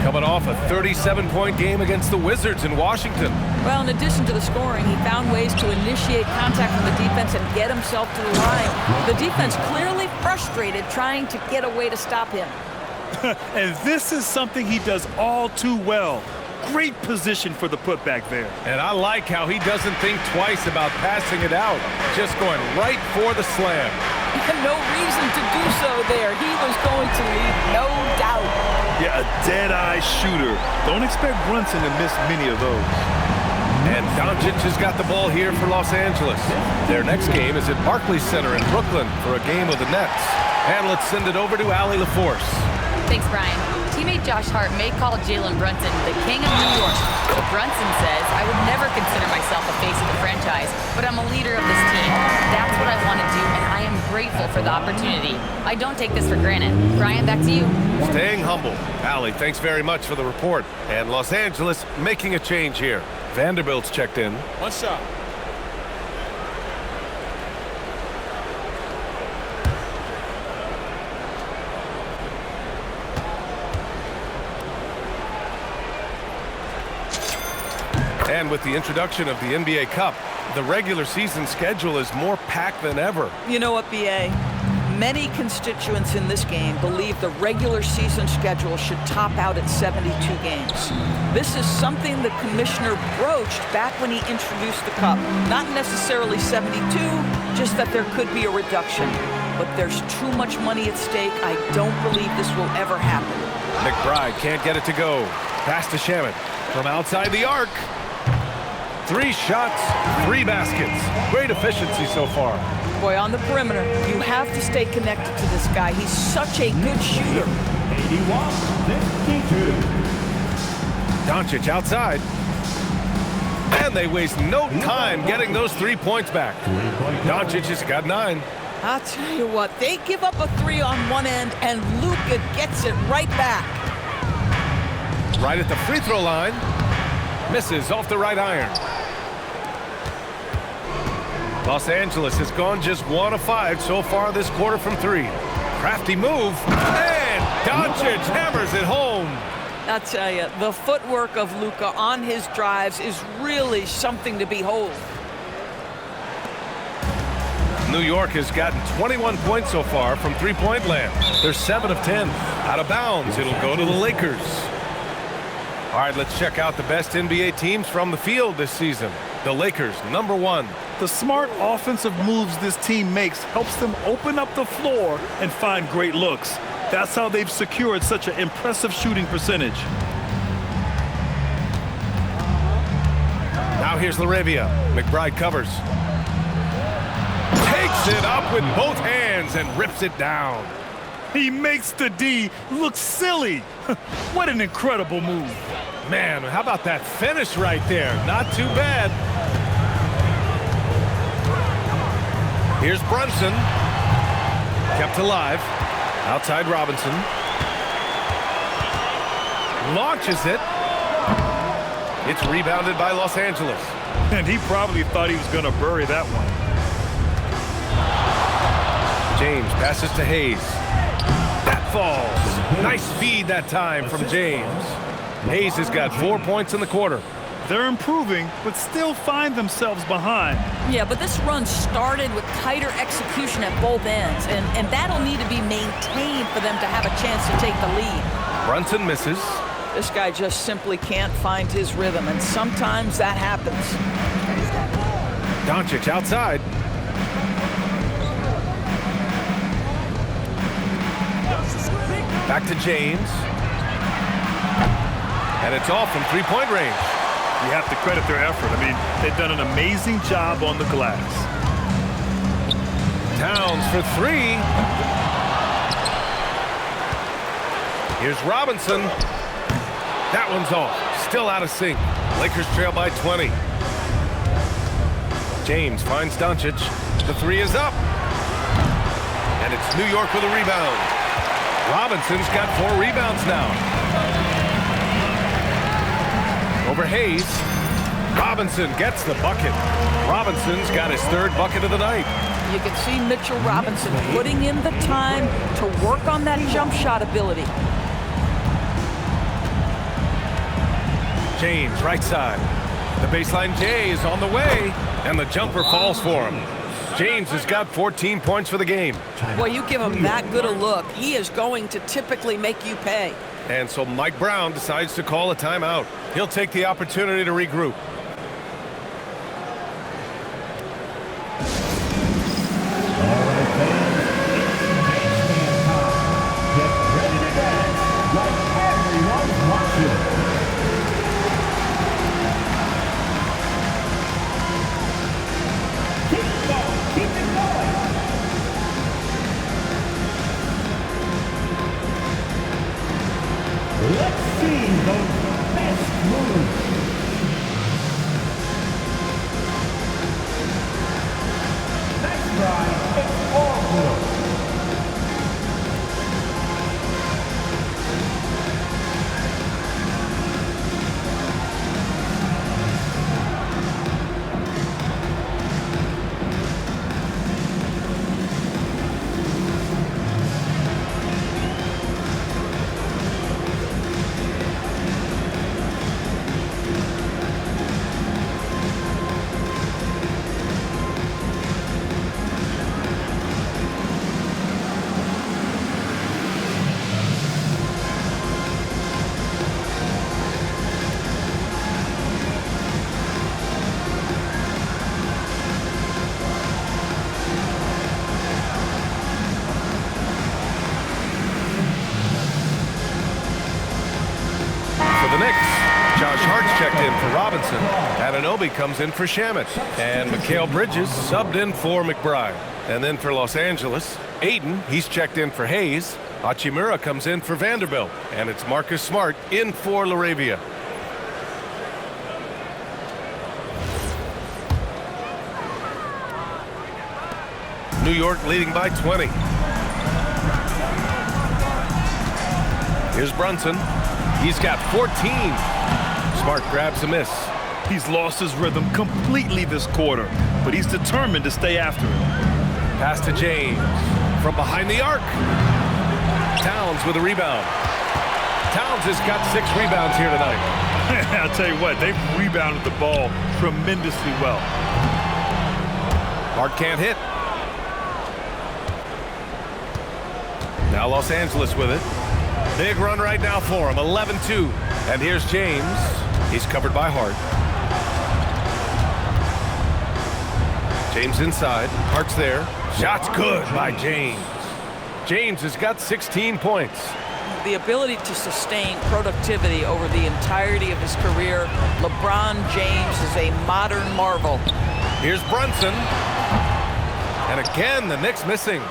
coming off a 37-point game against the Wizards in Washington. Well, in addition to the scoring, he found ways to initiate contact from the defense and get himself to the line. The defense clearly frustrated trying to get a way to stop him. And this is something he does all too well. Great position for the putback there. And I like how he doesn't think twice about passing it out, just going right for the slam. No reason to do so there. He was going to leave, no doubt. Yeah, a dead-eye shooter. Don't expect Brunson to miss many of those. And Doncic has got the ball here for Los Angeles. Their next game is at Barclays Center in Brooklyn for a game of the Nets. And let's send it over to Allie LaForce. Thanks, Brian. Teammate Josh Hart may call Jalen Brunson the king of New York. But Brunson says, I would never consider myself a face of the franchise, but I'm a leader of this team. That's what I want to do, and I am grateful for the opportunity. I don't take this for granted. Brian, back to you. Staying humble. Allie, thanks very much for the report. And Los Angeles making a change here. Vanderbilt's checked in. One shot. And with the introduction of the NBA Cup, the regular season schedule is more packed than ever. You know what, B.A.? Many constituents in this game believe the regular season schedule should top out at 72 games. This is something the commissioner broached back when he introduced the Cup. Not necessarily 72, just that there could be a reduction. But there's too much money at stake. I don't believe this will ever happen. McBride can't get it to go. Pass to Shamet from outside the arc. 3 shots, 3 baskets. Great efficiency so far. Boy, on the perimeter, you have to stay connected to this guy. He's such a good shooter. 81-52. Doncic outside. And they waste no time getting those 3 points back. Doncic has got 9. I'll tell you what, they give up a 3 on one end, and Luka gets it right back. Right at the free throw line. Misses off the right iron. Los Angeles has gone just 1 of 5 so far this quarter from 3. Crafty move, and Doncic hammers it home. I'll tell you, the footwork of Luka on his drives is really something to behold. New York has gotten 21 points so far from three-point land. They're 7 of 10. Out of bounds, it'll go to the Lakers. All right, let's check out the best NBA teams from the field this season. The Lakers, number 1. The smart offensive moves this team makes helps them open up the floor and find great looks. That's how they've secured such an impressive shooting percentage. Now here's LaRavia. McBride covers. Takes it up with both hands and rips it down. He makes the D look silly. What an incredible move. Man, how about that finish right there? Not too bad. Here's Brunson. Kept alive. Outside Robinson. Launches it. It's rebounded by Los Angeles. And he probably thought he was going to bury that one. James passes to Hayes. That falls. Nice feed that time from James. Hayes has got 4 points in the quarter. They're improving, but still find themselves behind. Yeah, but this run started with tighter execution at both ends, and that'll need to be maintained for them to have a chance to take the lead. Brunson misses. This guy just simply can't find his rhythm, and sometimes that happens. Doncic outside. Back to James. And it's off from three-point range. You have to credit their effort. I mean, they've done an amazing job on the glass. Towns for three. Here's Robinson. That one's off. Still out of sync. Lakers trail by 20. James finds Doncic. The three is up. And it's New York with a rebound. Robinson's got 4 rebounds now. Over Hayes. Robinson gets the bucket. Robinson's got his 3rd bucket of the night. You can see Mitchell Robinson putting in the time to work on that jump shot ability. James, right side. The baseline J is on the way, and the jumper falls for him. James has got 14 points for the game. Well, you give him that good a look, he is going to typically make you pay. And so Mike Brown decides to call a timeout. He'll take the opportunity to regroup. Let's see those best moves. Next drive, it's all good. The Knicks. Josh Hart's checked in for Robinson. Anunoby comes in for Shamet. And Mikal Bridges subbed in for McBride. And then for Los Angeles, Aiden, he's checked in for Hayes. Hachimura comes in for Vanderbilt. And it's Marcus Smart in for LaRavia. New York leading by 20. Here's Brunson. He's got 14. Smart grabs a miss. He's lost his rhythm completely this quarter, but he's determined to stay after it. Pass to James. From behind the arc. Towns with a rebound. Towns has got 6 rebounds here tonight. I'll tell you what, they've rebounded the ball tremendously well. Hart can't hit. Now Los Angeles with it. Big run right now for him, 11-2. And here's James. He's covered by Hart. James inside. Hart's there. Shot's good by James. James has got 16 points. The ability to sustain productivity over the entirety of his career. LeBron James is a modern marvel. Here's Brunson. And again, the Knicks missing.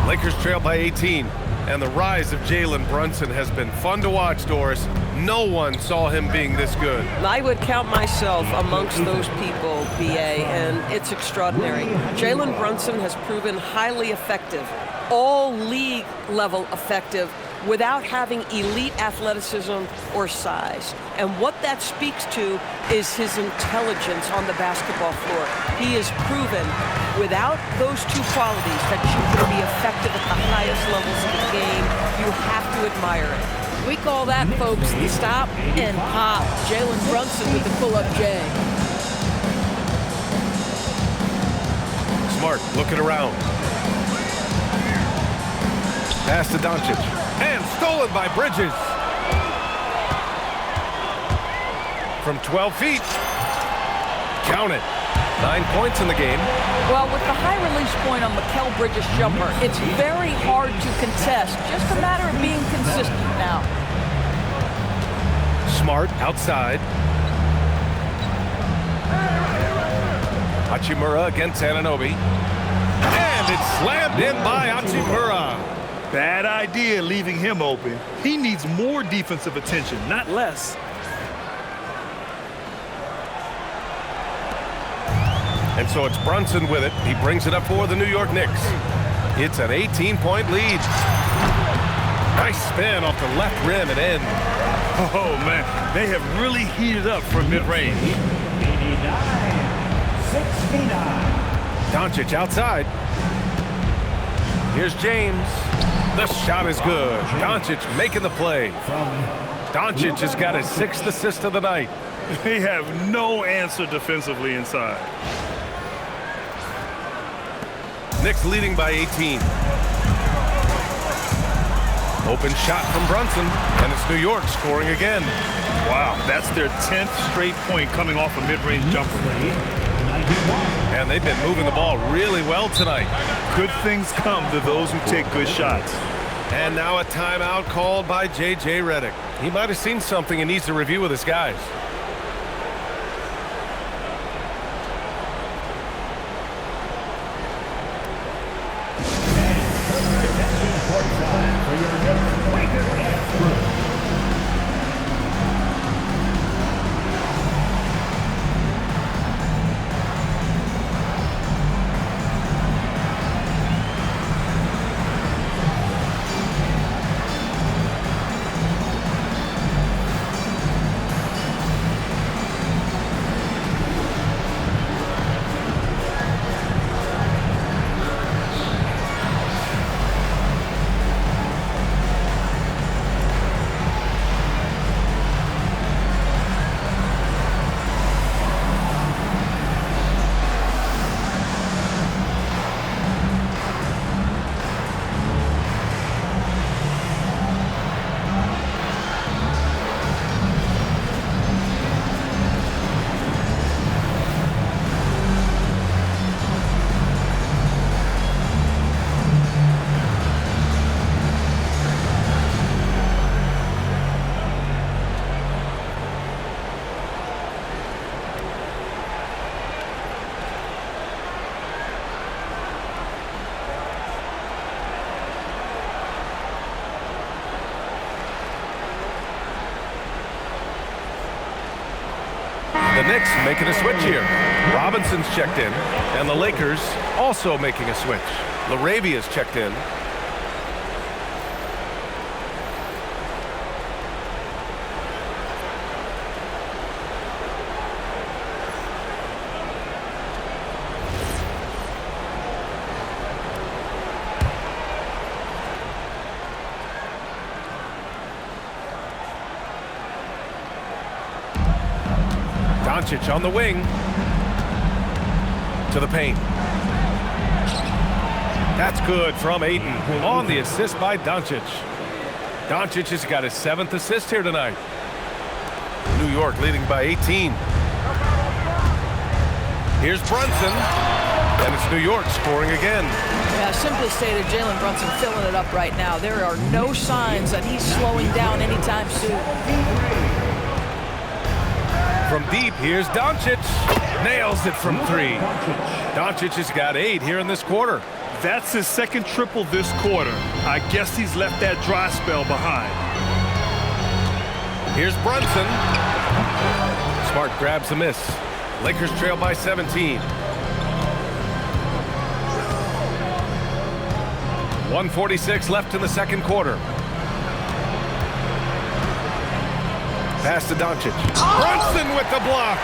Lakers trail by 18. And the rise of Jalen Brunson has been fun to watch, Doris. No one saw him being this good. I would count myself amongst those people, BA, and it's extraordinary. Jalen Brunson has proven highly effective, all league level effective, without having elite athleticism or size. And what that speaks to is his intelligence on the basketball floor. He has proven without those 2 qualities that you can be effective at the highest levels of the game. You have to admire it. We call that, folks, the stop and pop. Jalen Brunson with the pull-up J. Smart looking around. Pass to Doncic. And stolen by Bridges. From 12 feet. Count it. 9 points in the game. Well, with the high release point on Mikal Bridges' jumper, it's very hard to contest. Just a matter of being consistent now. Smart outside. Hachimura against Anunoby. And it's slammed in by Hachimura. Bad idea leaving him open. He needs more defensive attention, not less. And so it's Brunson with it. He brings it up for the New York Knicks. It's an 18-point lead. Nice spin off the left rim and in. Oh, man, they have really heated up for mid-range. 89-69. Doncic outside. Here's James. The shot is good. Doncic making the play. Doncic has got his 6th assist of the night. They have no answer defensively inside. Knicks leading by 18. Open shot from Brunson, and it's New York scoring again. Wow, that's their 10th straight point coming off a mid-range jumper. And they've been moving the ball really well tonight. Good things come to those who take good shots. And now a timeout called by J.J. Redick. He might have seen something and needs to review with his guys. The Knicks making a switch here. Robinson's checked in, and the Lakers also making a switch. LaRavia's checked in. Doncic on the wing. To the paint. That's good from Ayton on the assist by Doncic. Doncic has got his 7th assist here tonight. New York leading by 18. Here's Brunson, and it's New York scoring again. Yeah, simply stated, Jalen Brunson filling it up right now. There are no signs that he's slowing down anytime soon. From deep, here's Doncic. Nails it from 3. Doncic has got 8 here in this quarter. That's his 2nd triple this quarter. I guess he's left that dry spell behind. Here's Brunson. Smart grabs the miss. Lakers trail by 17. 1:46 left in the 2nd quarter. Pass to Doncic. Brunson with the block.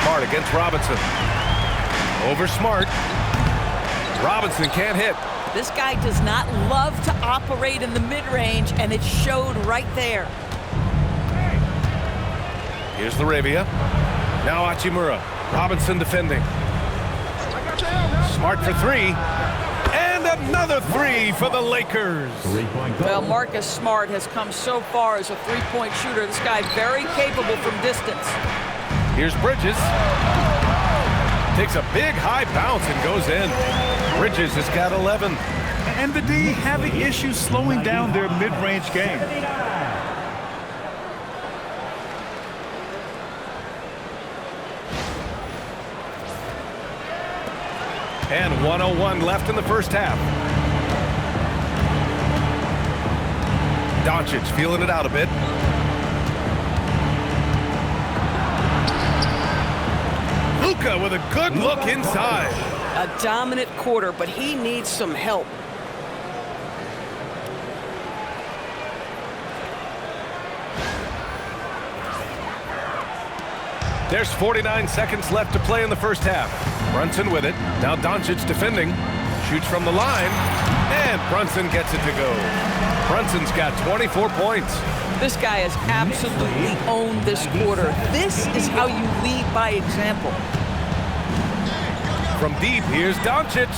Smart against Robinson. Over Smart. Robinson can't hit. This guy does not love to operate in the mid-range, and it showed right there. Here's LaRavia. Now Hachimura. Robinson defending. Smart for 3. And another three for the Lakers. Well, Marcus Smart has come so far as a three-point shooter. This guy very capable from distance. Here's Bridges. Takes a big high bounce and goes in. Bridges has got 11. And the D having issues slowing down their mid-range game. And 1:01 left in the first half. Doncic feeling it out a bit. Luka with a good look inside. A dominant quarter, but he needs some help. There's 49 seconds left to play in the first half. Brunson with it. Now Doncic defending. Shoots from the line. And Brunson gets it to go. Brunson's got 24 points. This guy has absolutely owned this quarter. This is how you lead by example. From deep, here's Doncic.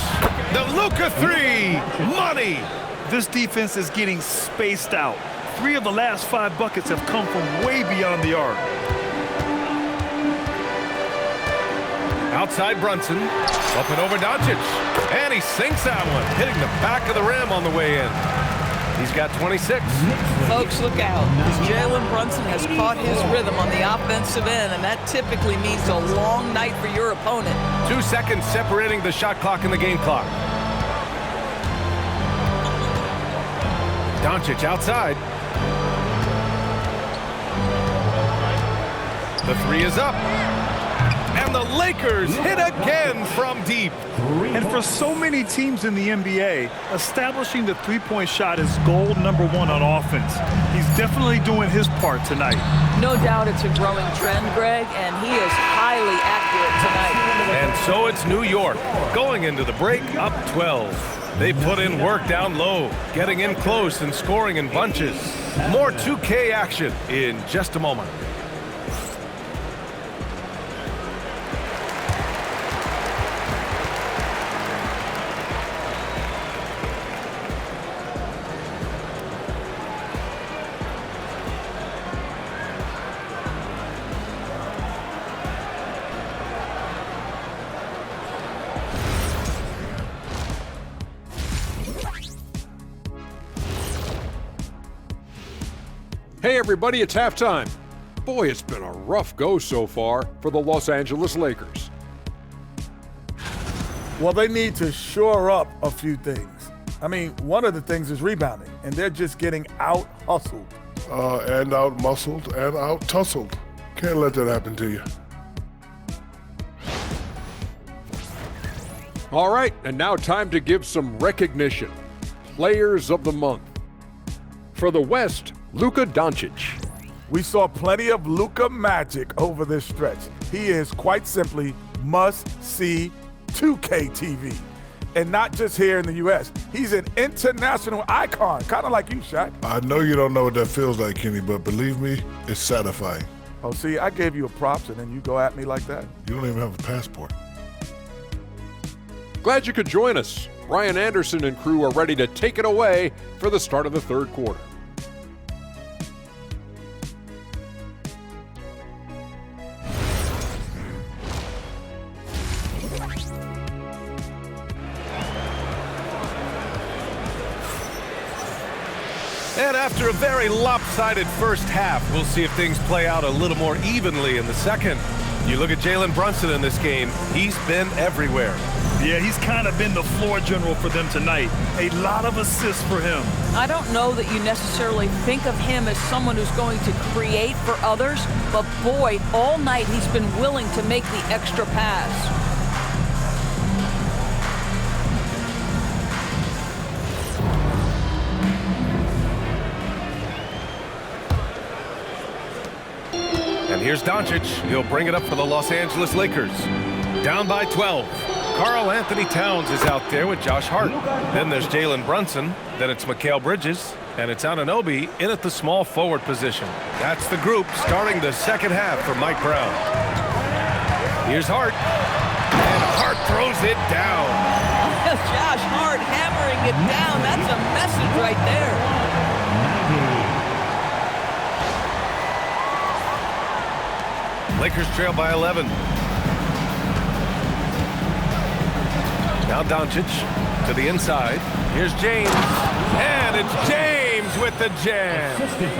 The Luka three. Money. This defense is getting spaced out. 3 of the last 5 buckets have come from way beyond the arc. Outside Brunson, up and over Doncic, and he sinks that one, hitting the back of the rim on the way in. He's got 26. Folks, look out, because Jalen Brunson has caught his rhythm on the offensive end, and that typically means a long night for your opponent. 2 seconds separating the shot clock and the game clock. Doncic outside. The three is up. And the Lakers hit again from deep. And for so many teams in the NBA, establishing the three-point shot is goal number 1 on offense. He's definitely doing his part tonight. No doubt it's a growing trend, Greg, and he is highly accurate tonight. And so it's New York, going into the break up 12. They put in work down low, getting in close and scoring in bunches. More 2K action in just a moment. Hey everybody, it's halftime. Boy, it's been a rough go so far for the Los Angeles Lakers. Well, they need to shore up a few things. I mean, one of the things is rebounding, and they're just getting out-hustled. And out-muscled and out-tussled. Can't let that happen to you. All right, and now time to give some recognition. Players of the Month. For the West, Luka Doncic. We saw plenty of Luka magic over this stretch. He is quite simply must-see 2K TV. And not just here in the U.S. He's an international icon, kind of like you, Shaq. I know you don't know what that feels like, Kenny, but believe me, it's satisfying. Oh, see, I gave you a props, and then you go at me like that? You don't even have a passport. Glad you could join us. Brian Anderson and crew are ready to take it away for the start of the third quarter. And after a very lopsided first half, we'll see if things play out a little more evenly in the second. You look at Jalen Brunson in this game, he's been everywhere. Yeah, he's kind of been the floor general for them tonight. A lot of assists for him. I don't know that you necessarily think of him as someone who's going to create for others, but boy, all night he's been willing to make the extra pass. And here's Doncic. He'll bring it up for the Los Angeles Lakers. Down by 12. Karl Anthony Towns is out there with Josh Hart. Then there's Jalen Brunson. Then it's Mikal Bridges. And it's Anunoby in at the small forward position. That's the group starting the second half for Mike Brown. Here's Hart. And Hart throws it down. Josh Hart hammering shutting it down. That's a message right there. Lakers trail by 11. Now Doncic to the inside. Here's James. And it's James with the jam.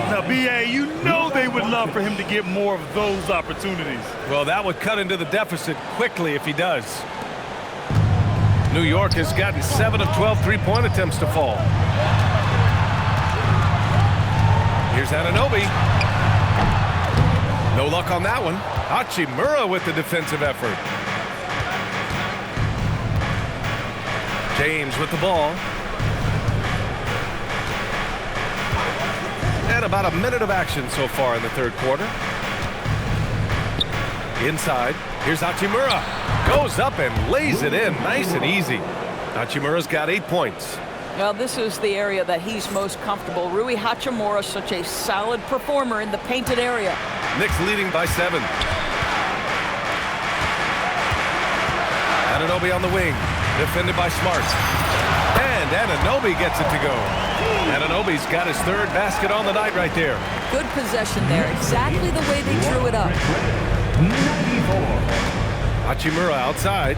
Now, B.A., you know they would love for him to get more of those opportunities. Well, that would cut into the deficit quickly if he does. New York has gotten 7 of 12 three-point attempts to fall. Here's Anunoby. No luck on that one. Hachimura with the defensive effort. James with the ball. And about a minute of action so far in the third quarter. Inside, here's Hachimura. Goes up and lays it in, nice and easy. Hachimura's got 8 points. Well, this is the area that he's most comfortable. Rui Hachimura, such a solid performer in the painted area. Knicks leading by 7. Anunoby on the wing, defended by Smart. And Anunoby gets it to go. Anunoby's got his 3rd basket on the night right there. Good possession there, exactly the way they drew it up. Hachimura outside.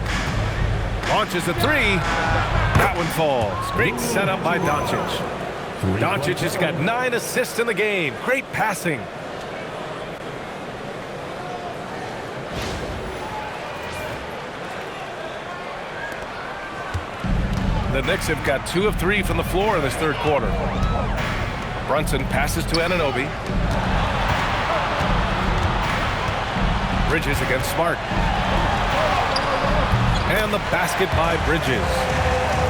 Launches a 3. That one falls. Great setup by Doncic. Doncic has got 9 assists in the game. Great passing. The Knicks have got 2 of 3 from the floor in this third quarter. Brunson passes to Anunoby. Bridges against Smart. And the basket by Bridges.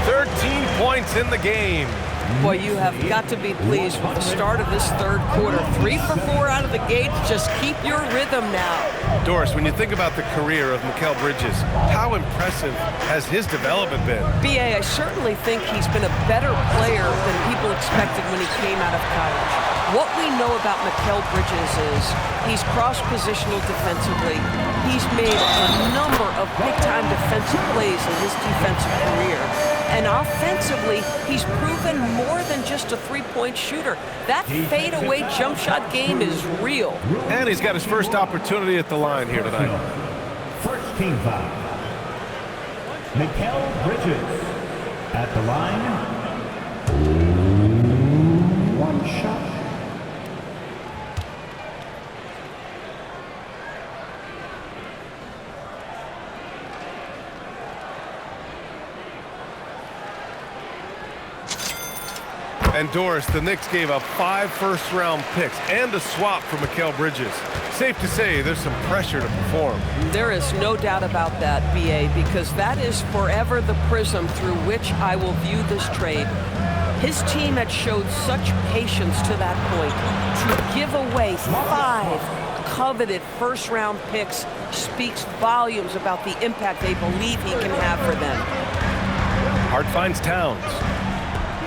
13 points in the game. Boy, you have got to be pleased with the start of this third quarter. 3 for 4 out of the gate. Just keep your rhythm now. Doris, when you think about the career of Mikal Bridges, how impressive has his development been? B.A., I certainly think he's been a better player than people expected when he came out of college. What we know about Mikal Bridges is he's cross-positional defensively. He's made a number of big-time defensive plays in his defensive career. And offensively, he's proven more than just a three-point shooter. That fadeaway jump shot game is real. And he's got his first opportunity at the line here tonight. First team foul. Mikal Bridges at the line. 1 shot. And Doris, the Knicks gave up 5 first-round picks and a swap for Mikal Bridges. Safe to say there's some pressure to perform. There is no doubt about that, B.A., because that is forever the prism through which I will view this trade. His team had showed such patience to that point. To give away 5 coveted first-round picks speaks volumes about the impact they believe he can have for them. Hart finds Towns.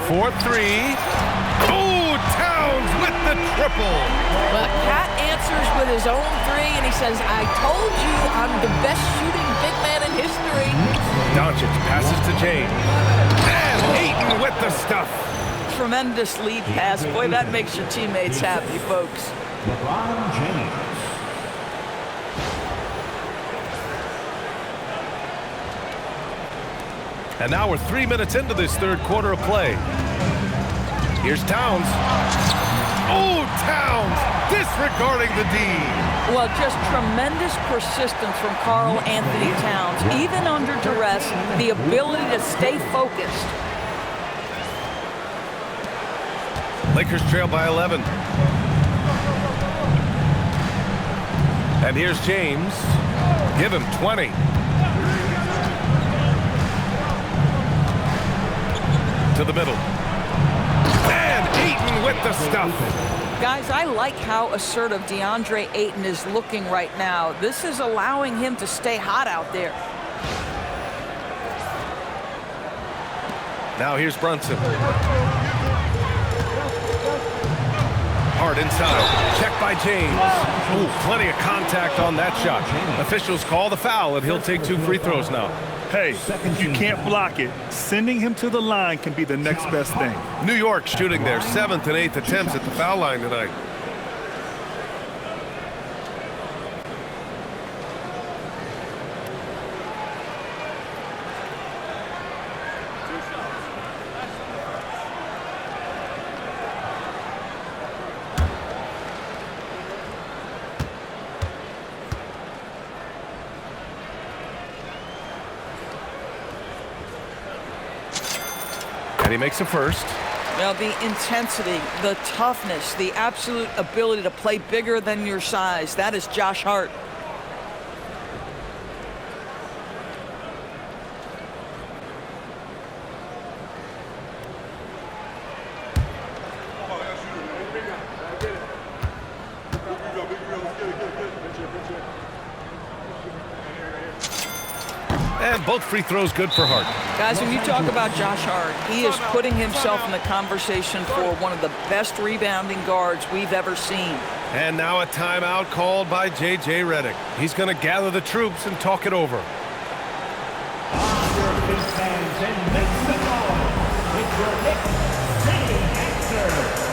4-3. Oh, Towns with the triple. But Pat answers with his own 3, and he says, I told you I'm the best shooting big man in history. Doncic passes to James. And Ayton with the stuff. Tremendous lead pass. Boy, that makes your teammates happy, folks. LeBron James. And now we're 3 minutes into this third quarter of play. Here's Towns. Oh, Towns disregarding the D. Well, just tremendous persistence from Karl Anthony Towns. Even under duress, the ability to stay focused. Lakers trail by 11. And here's James. Give him 20. To the middle. And Ayton with the stuff. Guys, I like how assertive DeAndre Ayton is looking right now. This is allowing him to stay hot out there. Now here's Brunson. Hard inside. Check by James. Ooh, plenty of contact on that shot. Officials call the foul, and he'll take 2 free throws now. Hey, if you can't block it, sending him to the line can be the next best thing. New York shooting their 7th and 8th attempts at the foul line tonight. And he makes a first. Well, the intensity, the toughness, the absolute ability to play bigger than your size. That is Josh Hart. And both free throws good for Hart. Guys, when you talk about Josh Hart, he is putting himself in the conversation for one of the best rebounding guards we've ever seen. And now a timeout called by J.J. Redick. He's going to gather the troops and talk it over. Fans and make some noise with your Knicks singing answer.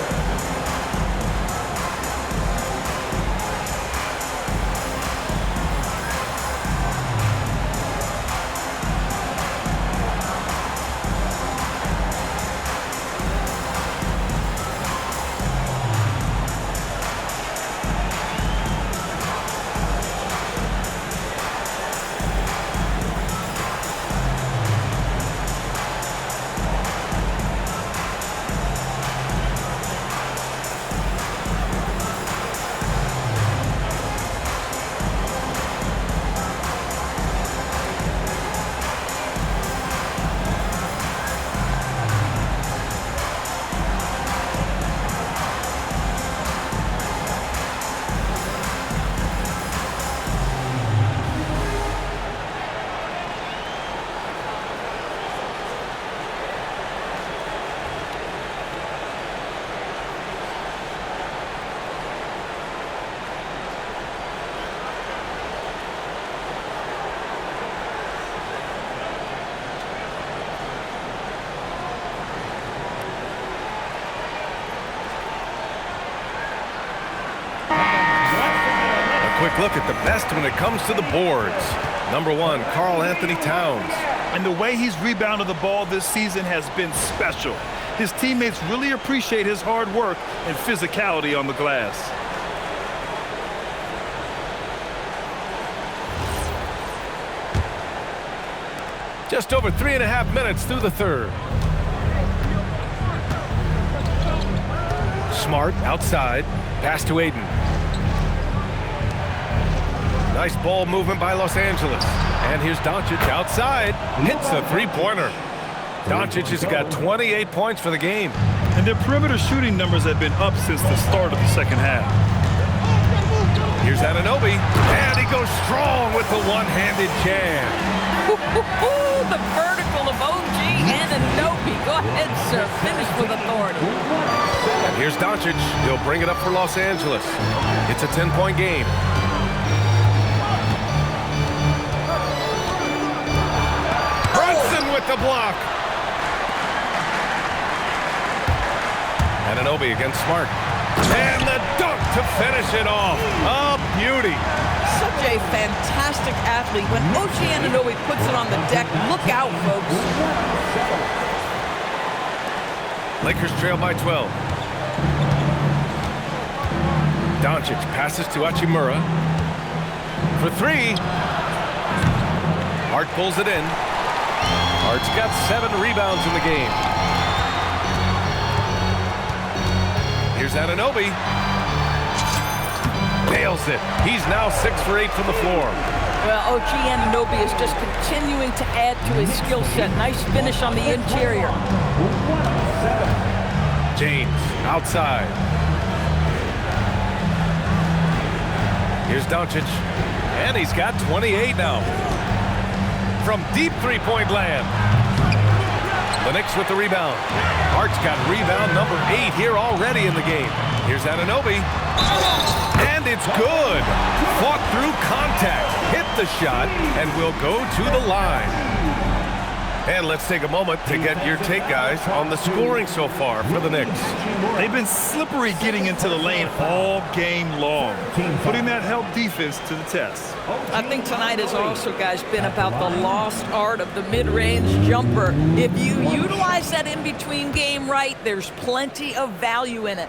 Quick look at the best when it comes to the boards. Number 1, Karl Anthony Towns. And the way he's rebounded the ball this season has been special. His teammates really appreciate his hard work and physicality on the glass. Just over 3.5 minutes through the third. Smart outside. Pass to Aiden. Nice ball movement by Los Angeles. And here's Doncic outside. Hits the three-pointer. Doncic has got 28 points for the game. And their perimeter shooting numbers have been up since the start of the second half. Here's Anunoby. And he goes strong with the one-handed jam. The vertical of OG Anunoby. Go ahead, sir. Finish with authority. And here's Doncic. He'll bring it up for Los Angeles. It's a 10-point game. With the block. Anunoby against Smart. And the dunk to finish it off. A beauty. Such a fantastic athlete. When OG Anunoby puts it on the deck, look out, folks. Lakers trail by 12. Doncic passes to Hachimura. For 3. Hart pulls it in. Hart's got 7 rebounds in the game. Here's Anunoby. Nails it. He's now 6 for 8 from the floor. Well, OG Anunoby is just continuing to add to his skill set. Nice finish on the interior. James outside. Here's Doncic. And he's got 28 now. From deep three-point land. The Knicks with the rebound. Hart's got rebound number 8 here already in the game. Here's Anunoby. And it's good. Fought through contact, hit the shot, and will go to the line. And let's take a moment to get your take, guys, on the scoring so far for the Knicks. They've been slippery getting into the lane all game long, putting that help defense to the test. I think tonight has also, guys, been about the lost art of the mid-range jumper. If you utilize that in-between game right, there's plenty of value in it.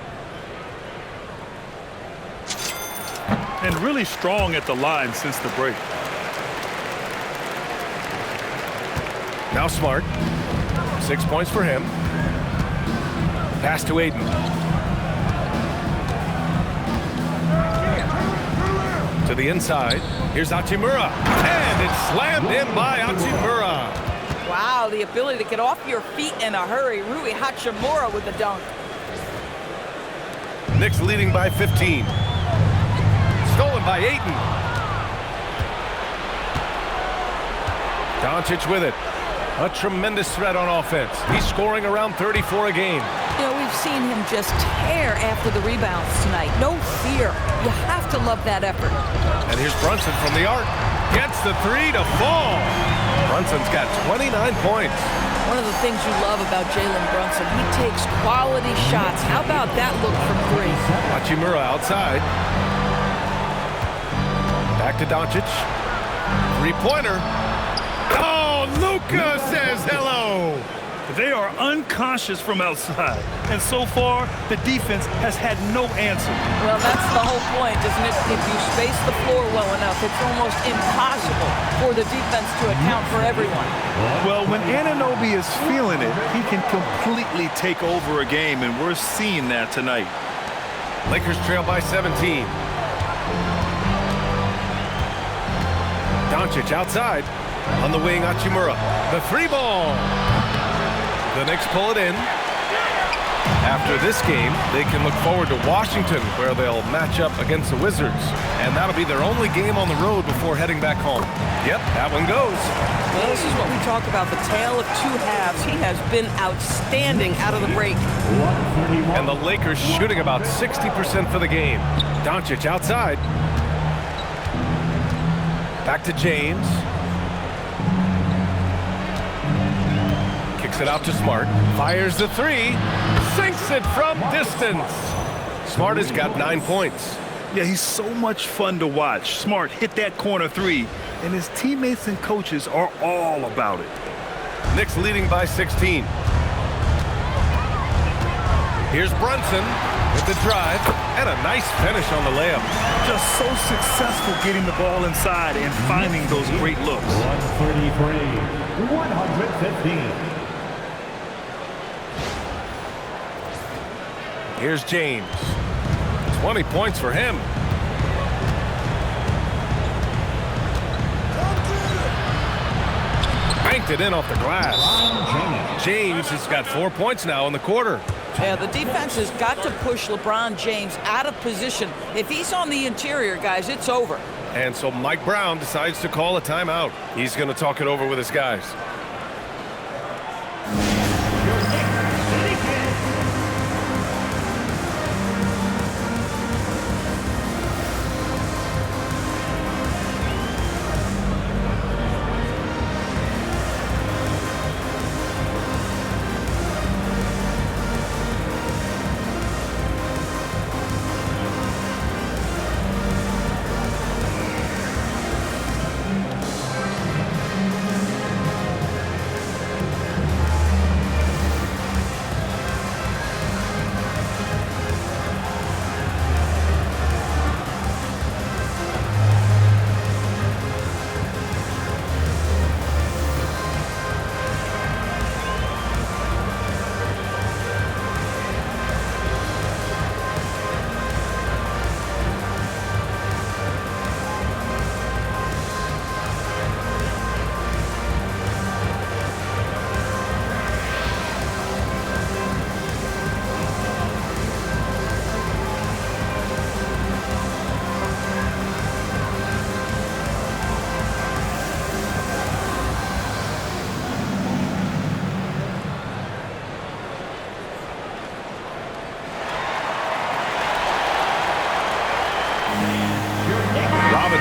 And really strong at the line since the break. Now Smart. 6 points for him. Pass to Aiden. To the inside. Here's Hachimura. And it's slammed in by Hachimura. Wow, the ability to get off your feet in a hurry. Rui Hachimura with the dunk. Knicks leading by 15. Stolen by Ayton. Doncic with it. A tremendous threat on offense. He's scoring around 34 a game. You know, we've seen him just tear after the rebounds tonight. No fear. You have to love that effort. And here's Brunson from the arc. Gets the three to fall. Brunson's got 29 points. One of the things you love about Jalen Brunson, he takes quality shots. How about that look from three? Hachimura outside. Back to Doncic. Three-pointer. Oh, Luka says hello. They are unconscious from outside, and so far, the defense has had no answer. Well, that's the whole point, isn't it? If you space the floor well enough, it's almost impossible for the defense to account for everyone. Well, when Anunoby is feeling it, he can completely take over a game, and we're seeing that tonight. Lakers trail by 17. Doncic outside. On the wing, Hachimura. The three ball. The Knicks pull it in. After this game, they can look forward to Washington, where they'll match up against the Wizards. And that'll be their only game on the road before heading back home. Yep, that one goes. Well, this is what we talk about, the tale of two halves. He has been outstanding out of the break. And the Lakers shooting about 60% for the game. Doncic outside. Back to James. Kicks it out to Smart. Fires the three. Sinks it from distance. Smart has got 9 points. Yeah, he's so much fun to watch. Smart hit that corner three, and his teammates and coaches are all about it. Knicks leading by 16. Here's Brunson with the drive and a nice finish on the layup. Just so successful getting the ball inside and finding those great looks. 133-115. Here's James. 20 points for him. Banked it in off the glass. James has got 4 points now in the quarter. Yeah, the defense has got to push LeBron James out of position. If he's on the interior, guys, it's over. And so Mike Brown decides to call a timeout. He's going to talk it over with his guys.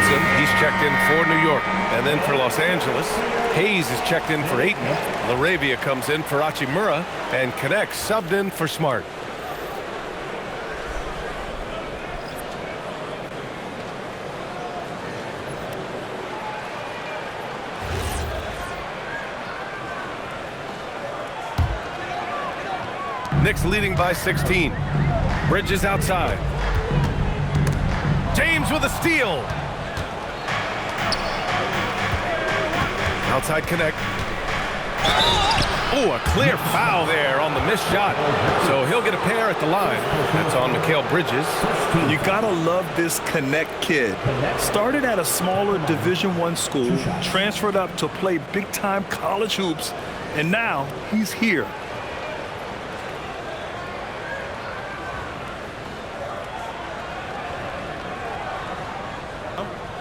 Robinson, he's checked in for New York. And then for Los Angeles, Hayes is checked in for Ayton. LaRavia comes in for Hachimura, and Knicks subbed in for Smart. Knicks leading by 16. Bridges outside. James with a steal. Outside connect. Oh, a clear foul there on the missed shot. So he'll get a pair at the line. That's on Mikal Bridges. You gotta love this Connect kid. Started at a smaller Division I school, transferred up to play big-time college hoops, and now he's here.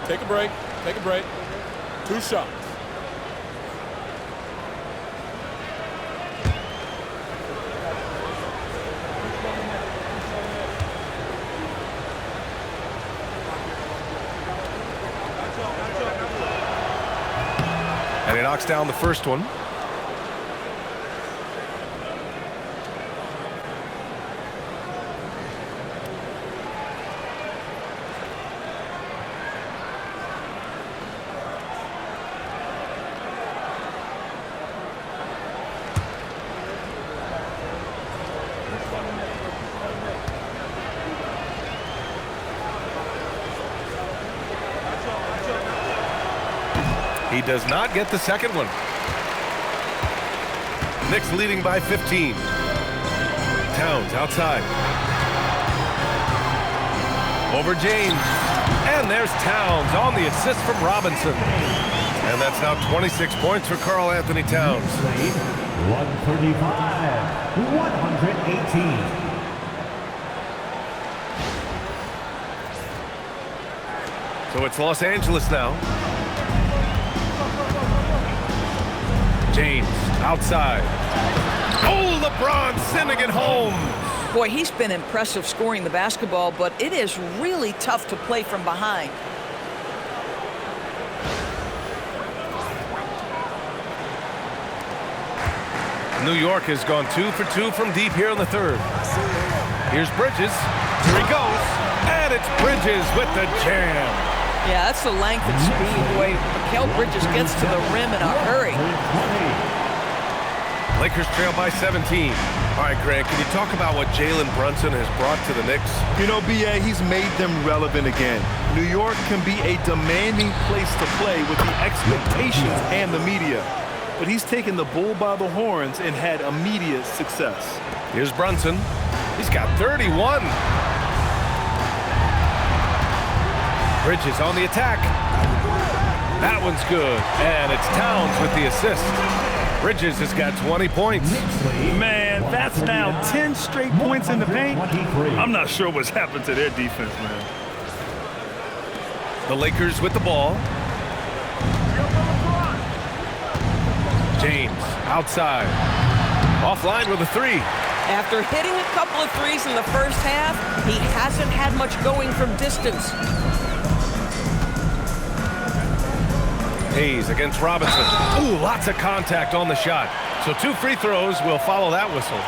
Take a break. Take a break. 2 shots. And he knocks down the first one. He does not get the second one. Knicks leading by 15. Towns outside. Over James. And there's Towns on the assist from Robinson. And that's now 26 points for Karl Anthony Towns. 135-118. So it's Los Angeles now. James outside. Oh, LeBron sending it home. Boy, he's been impressive scoring the basketball, but it is really tough to play from behind. New York has gone 2 for 2 from deep here in the third. Here's Bridges. Here he goes. And it's Bridges with the jam. Yeah, that's the length and speed. Boy, Mikal Bridges gets to the rim in a hurry. Lakers trail by 17. All right, Grant, can you talk about what Jalen Brunson has brought to the Knicks? You know, B.A., he's made them relevant again. New York can be a demanding place to play with the expectations and the media. But he's taken the bull by the horns and had immediate success. Here's Brunson. He's got 31. Bridges on the attack. That one's good. And it's Towns with the assist. Bridges has got 20 points. Man, that's now 10 straight points in the paint. I'm not sure what's happened to their defense, man. The Lakers with the ball. James outside. Offline with a three. After hitting a couple of threes in the first half, he hasn't had much going from distance. Hayes against Robinson. Ooh, lots of contact on the shot. So 2 free throws will follow that whistle.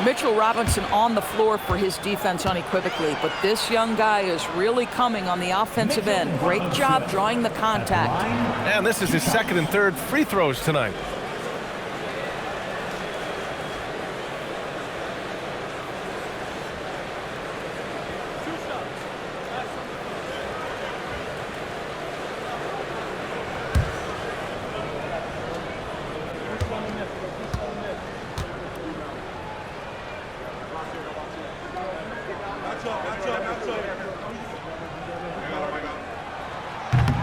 Mitchell Robinson on the floor for his defense unequivocally, but this young guy is really coming on the offensive end. Great job drawing the contact. And this is his second and third free throws tonight.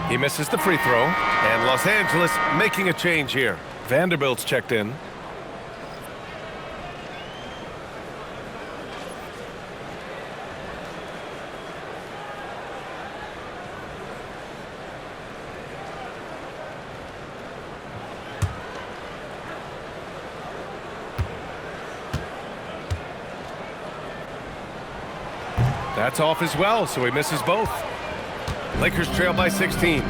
He misses the free throw, and Los Angeles making a change here. Vanderbilt's checked in. That's off as well, so he misses both. Lakers trail by 16.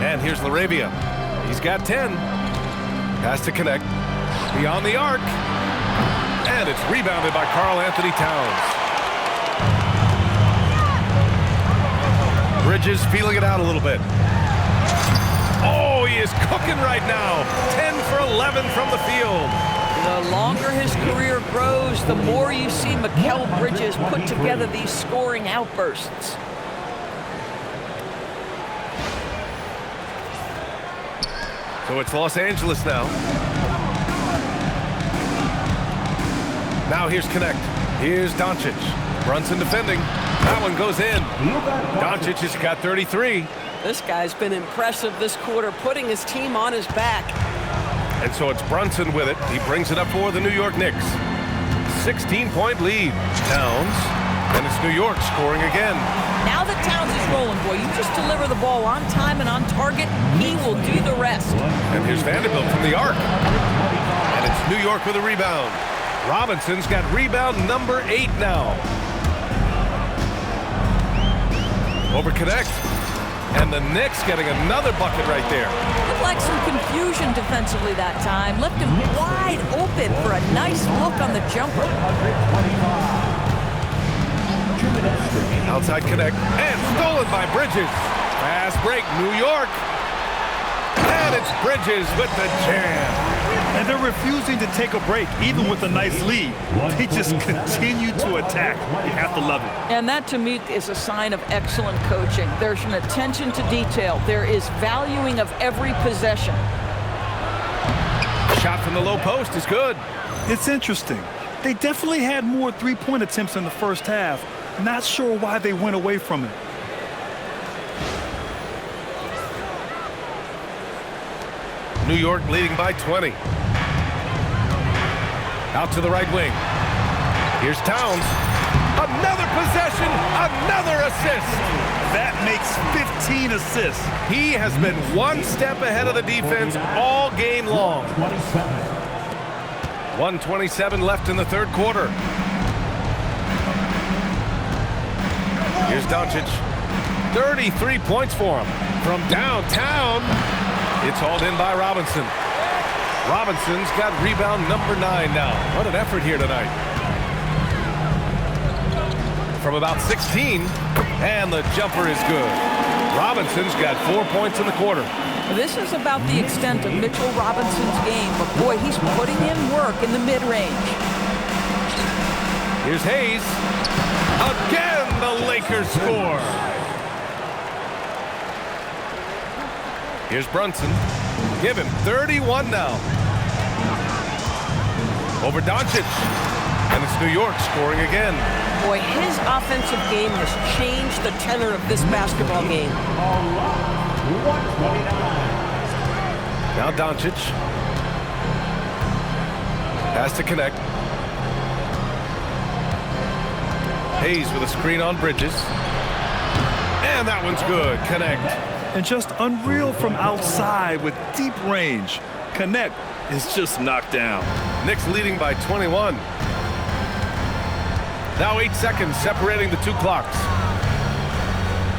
And here's LaRavia. He's got 10. Has to connect. Beyond the arc. And it's rebounded by Karl Anthony Towns. Bridges feeling it out a little bit. Oh, he is cooking right now. 10 for 11 from the field. The longer his career grows, the more you see Mikal Bridges put together these scoring outbursts. So it's Los Angeles now. Now here's Connect. Here's Doncic. Brunson defending. That one goes in. Doncic has got 33. This guy's been impressive this quarter, putting his team on his back. And so it's Brunson with it. He brings it up for the New York Knicks. 16-point lead. Towns. And it's New York scoring again. Now that Towns is rolling, boy, you just deliver the ball on time and on target, he will do the rest. And here's Vanderbilt from the arc. And it's New York with a rebound. Robinson's got rebound number 8 now. Over Connect. And the Knicks getting another bucket right there. Looked like some confusion defensively that time. Left him wide open for a nice look on the jumper. Outside Connect. And stolen by Bridges. Fast break, New York. And it's Bridges with the jam. And they're refusing to take a break, even with a nice lead. They just continue to attack. You have to love it. And that, to me, is a sign of excellent coaching. There's an attention to detail. There is valuing of every possession. Shot from the low post is good. It's interesting. They definitely had more three-point attempts in the first half. Not sure why they went away from it. New York leading by 20. Out to the right wing. Here's Towns. Another possession, another assist. That makes 15 assists. He has been one step ahead of the defense all game long. 1:27 left in the third quarter. Here's Doncic. 33 points for him. From downtown, it's hauled in by Robinson. Robinson's got rebound number 9 now. What an effort here tonight. From about 16, and the jumper is good. Robinson's got 4 points in the quarter. This is about the extent of Mitchell Robinson's game, but boy, he's putting in work in the mid-range. Here's Hayes. Again, the Lakers score. Here's Brunson. Give him 31 now. Over Doncic. And it's New York scoring again. Boy, his offensive game has changed the tenor of this basketball game. Now Doncic. Has to connect. Hayes with a screen on Bridges. And that one's good. Connect. And just unreal from outside with deep range. Connect is just knocked down. Knicks leading by 21. Now 8 seconds separating the two clocks.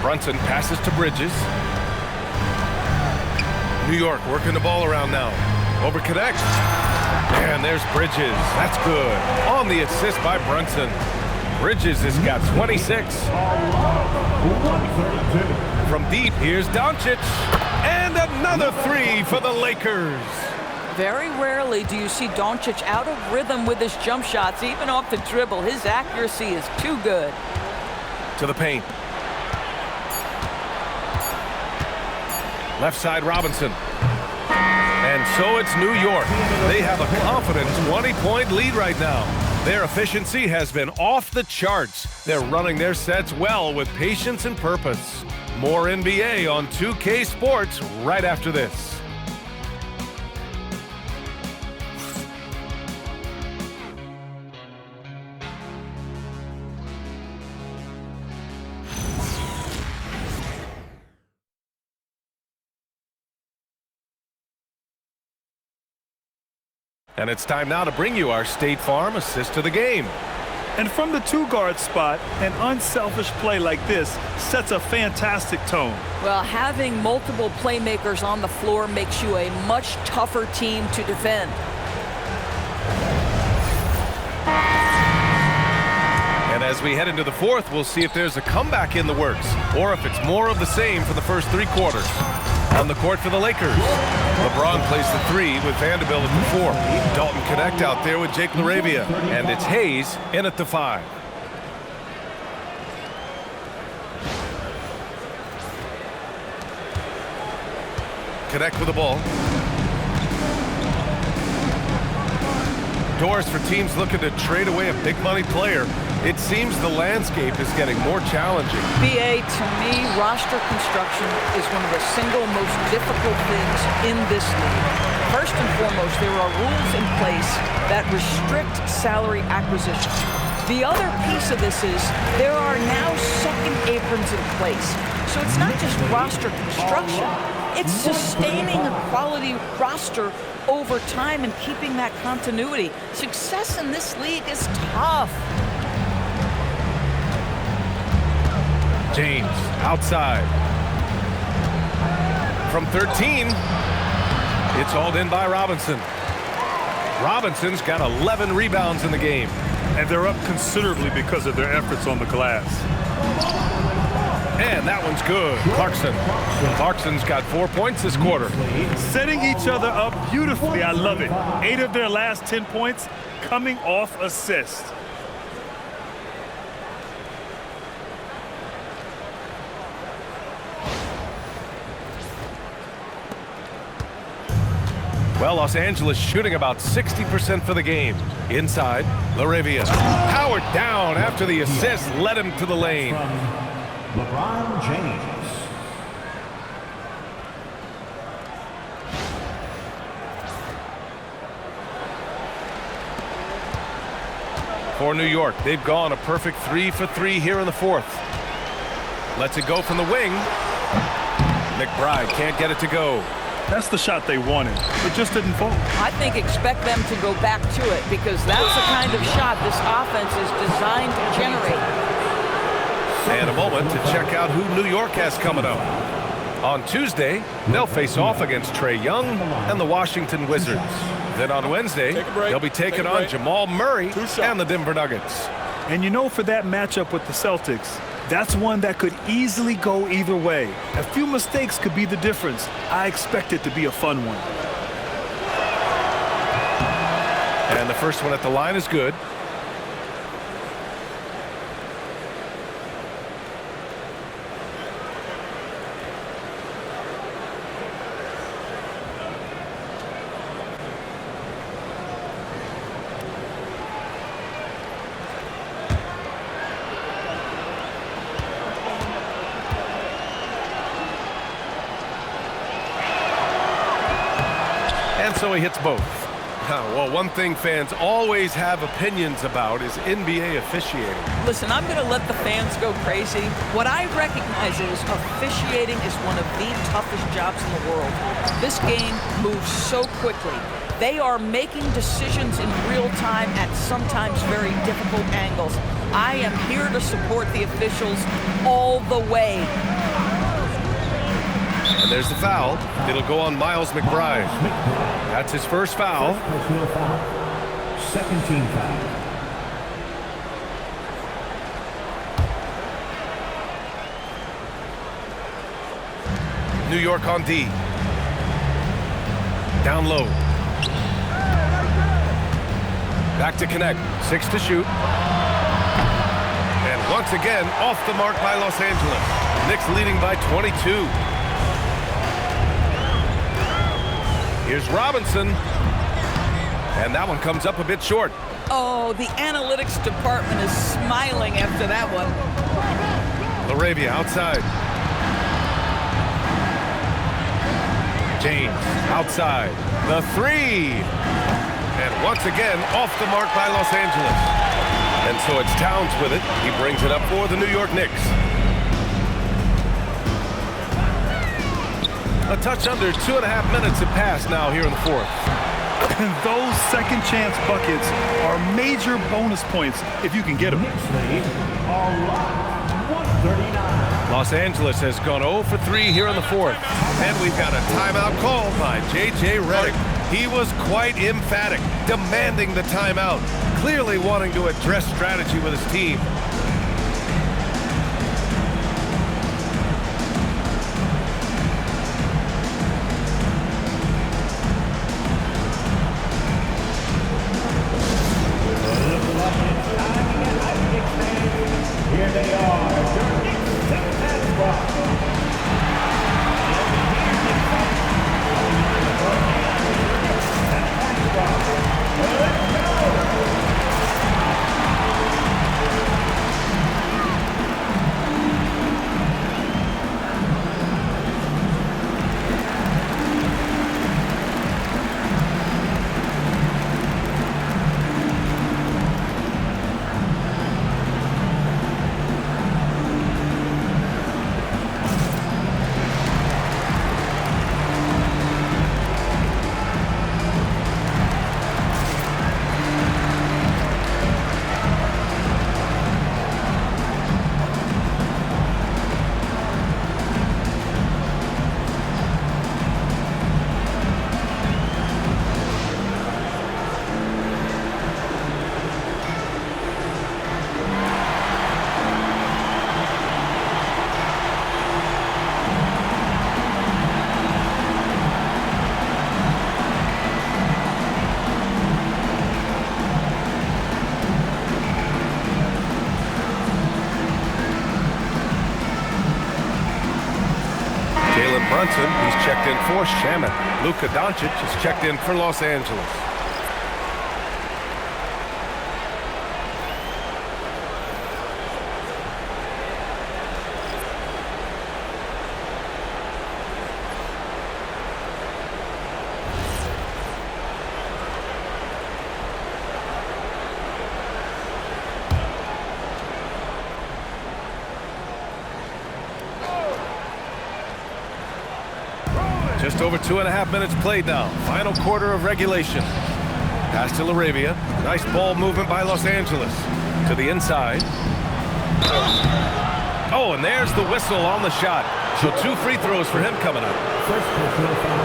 Brunson passes to Bridges. New York working the ball around now. Over Connect. And there's Bridges. That's good. On the assist by Brunson. Bridges has got 26. From deep, here's Doncic. And another 3 for the Lakers. Very rarely do you see Doncic out of rhythm with his jump shots, even off the dribble. His accuracy is too good. To the paint. Left side, Robinson. And so it's New York. They have a confident 20-point lead right now. Their efficiency has been off the charts. They're running their sets well with patience and purpose. More NBA on 2K Sports right after this. And it's time now to bring you our State Farm assist of the game. And from the two-guard spot, an unselfish play like this sets a fantastic tone. Well, having multiple playmakers on the floor makes you a much tougher team to defend. And as we head into the fourth, we'll see if there's a comeback in the works or if it's more of the same for the first three quarters. On the court for the Lakers, LeBron plays the three with Vanderbilt at the four. Dalton Connect out there with Jake LaRavia. And it's Hayes in at the five. Connect with the ball. Doors for teams looking to trade away a big money player. It seems the landscape is getting more challenging. BA, to me, roster construction is one of the single most difficult things in this league. First and foremost, there are rules in place that restrict salary acquisition. The other piece of this is there are now second aprons in place. So it's not just roster construction, it's sustaining a quality roster over time and keeping that continuity. Success in this league is tough. James outside. From 13, it's hauled in by Robinson. Robinson's got 11 rebounds in the game. And they're up considerably because of their efforts on the glass. And that one's good. Clarkson's got 4 points this quarter. Setting each other up beautifully. I love it. 8 of their last 10 points coming off assists. Well, Los Angeles shooting about 60% for the game. Inside, LaRavia. Powered down after the assist led him to the lane. LeBron James. For New York, they've gone a perfect 3 for 3 here in the fourth. Lets it go from the wing. McBride can't get it to go. That's the shot they wanted. It just didn't fall. I think expect them to go back to it because that's the kind of shot this offense is designed to generate. And a moment to check out who New York has coming up. On Tuesday, they'll face off against Trae Young and the Washington Wizards. Then on Wednesday, they'll be taking on Jamal Murray and the Denver Nuggets. And you know, for that matchup with the Celtics, that's one that could easily go either way. A few mistakes could be the difference. I expect it to be a fun one. And the first one at the line is good. So he hits both. Well, one thing fans always have opinions about is NBA officiating. Listen, I'm going to let the fans go crazy. What I recognize is officiating is one of the toughest jobs in the world. This game moves so quickly. They are making decisions in real time at sometimes very difficult angles. I am here to support the officials all the way. And there's the foul. It'll go on Miles McBride. That's his first foul. Second team foul. New York on D. Down low. Back to Connect. 6 to shoot. And once again, off the mark by Los Angeles. Knicks leading by 22. Here's Robinson. And that one comes up a bit short. Oh, the analytics department is smiling after that one. LaRavia outside. James outside. The three. And once again, off the mark by Los Angeles. And so it's Towns with it. He brings it up for the New York Knicks. A touch under 2.5 minutes have passed now here in the fourth. And those second chance buckets are major bonus points if you can get them. Los Angeles has gone 0 for 3 here in the fourth. And we've got a timeout called by J.J. Redick. He was quite emphatic, demanding the timeout, clearly wanting to address strategy with his team. Here they are, your Knicks second squad. Brunson, he's checked in for Shaman. Luka Doncic is checked in for Los Angeles. Just over 2.5 minutes played now. Final quarter of regulation. Pass to LaRavia. Nice ball movement by Los Angeles. To the inside. Oh, and there's the whistle on the shot. So 2 free throws for him coming up.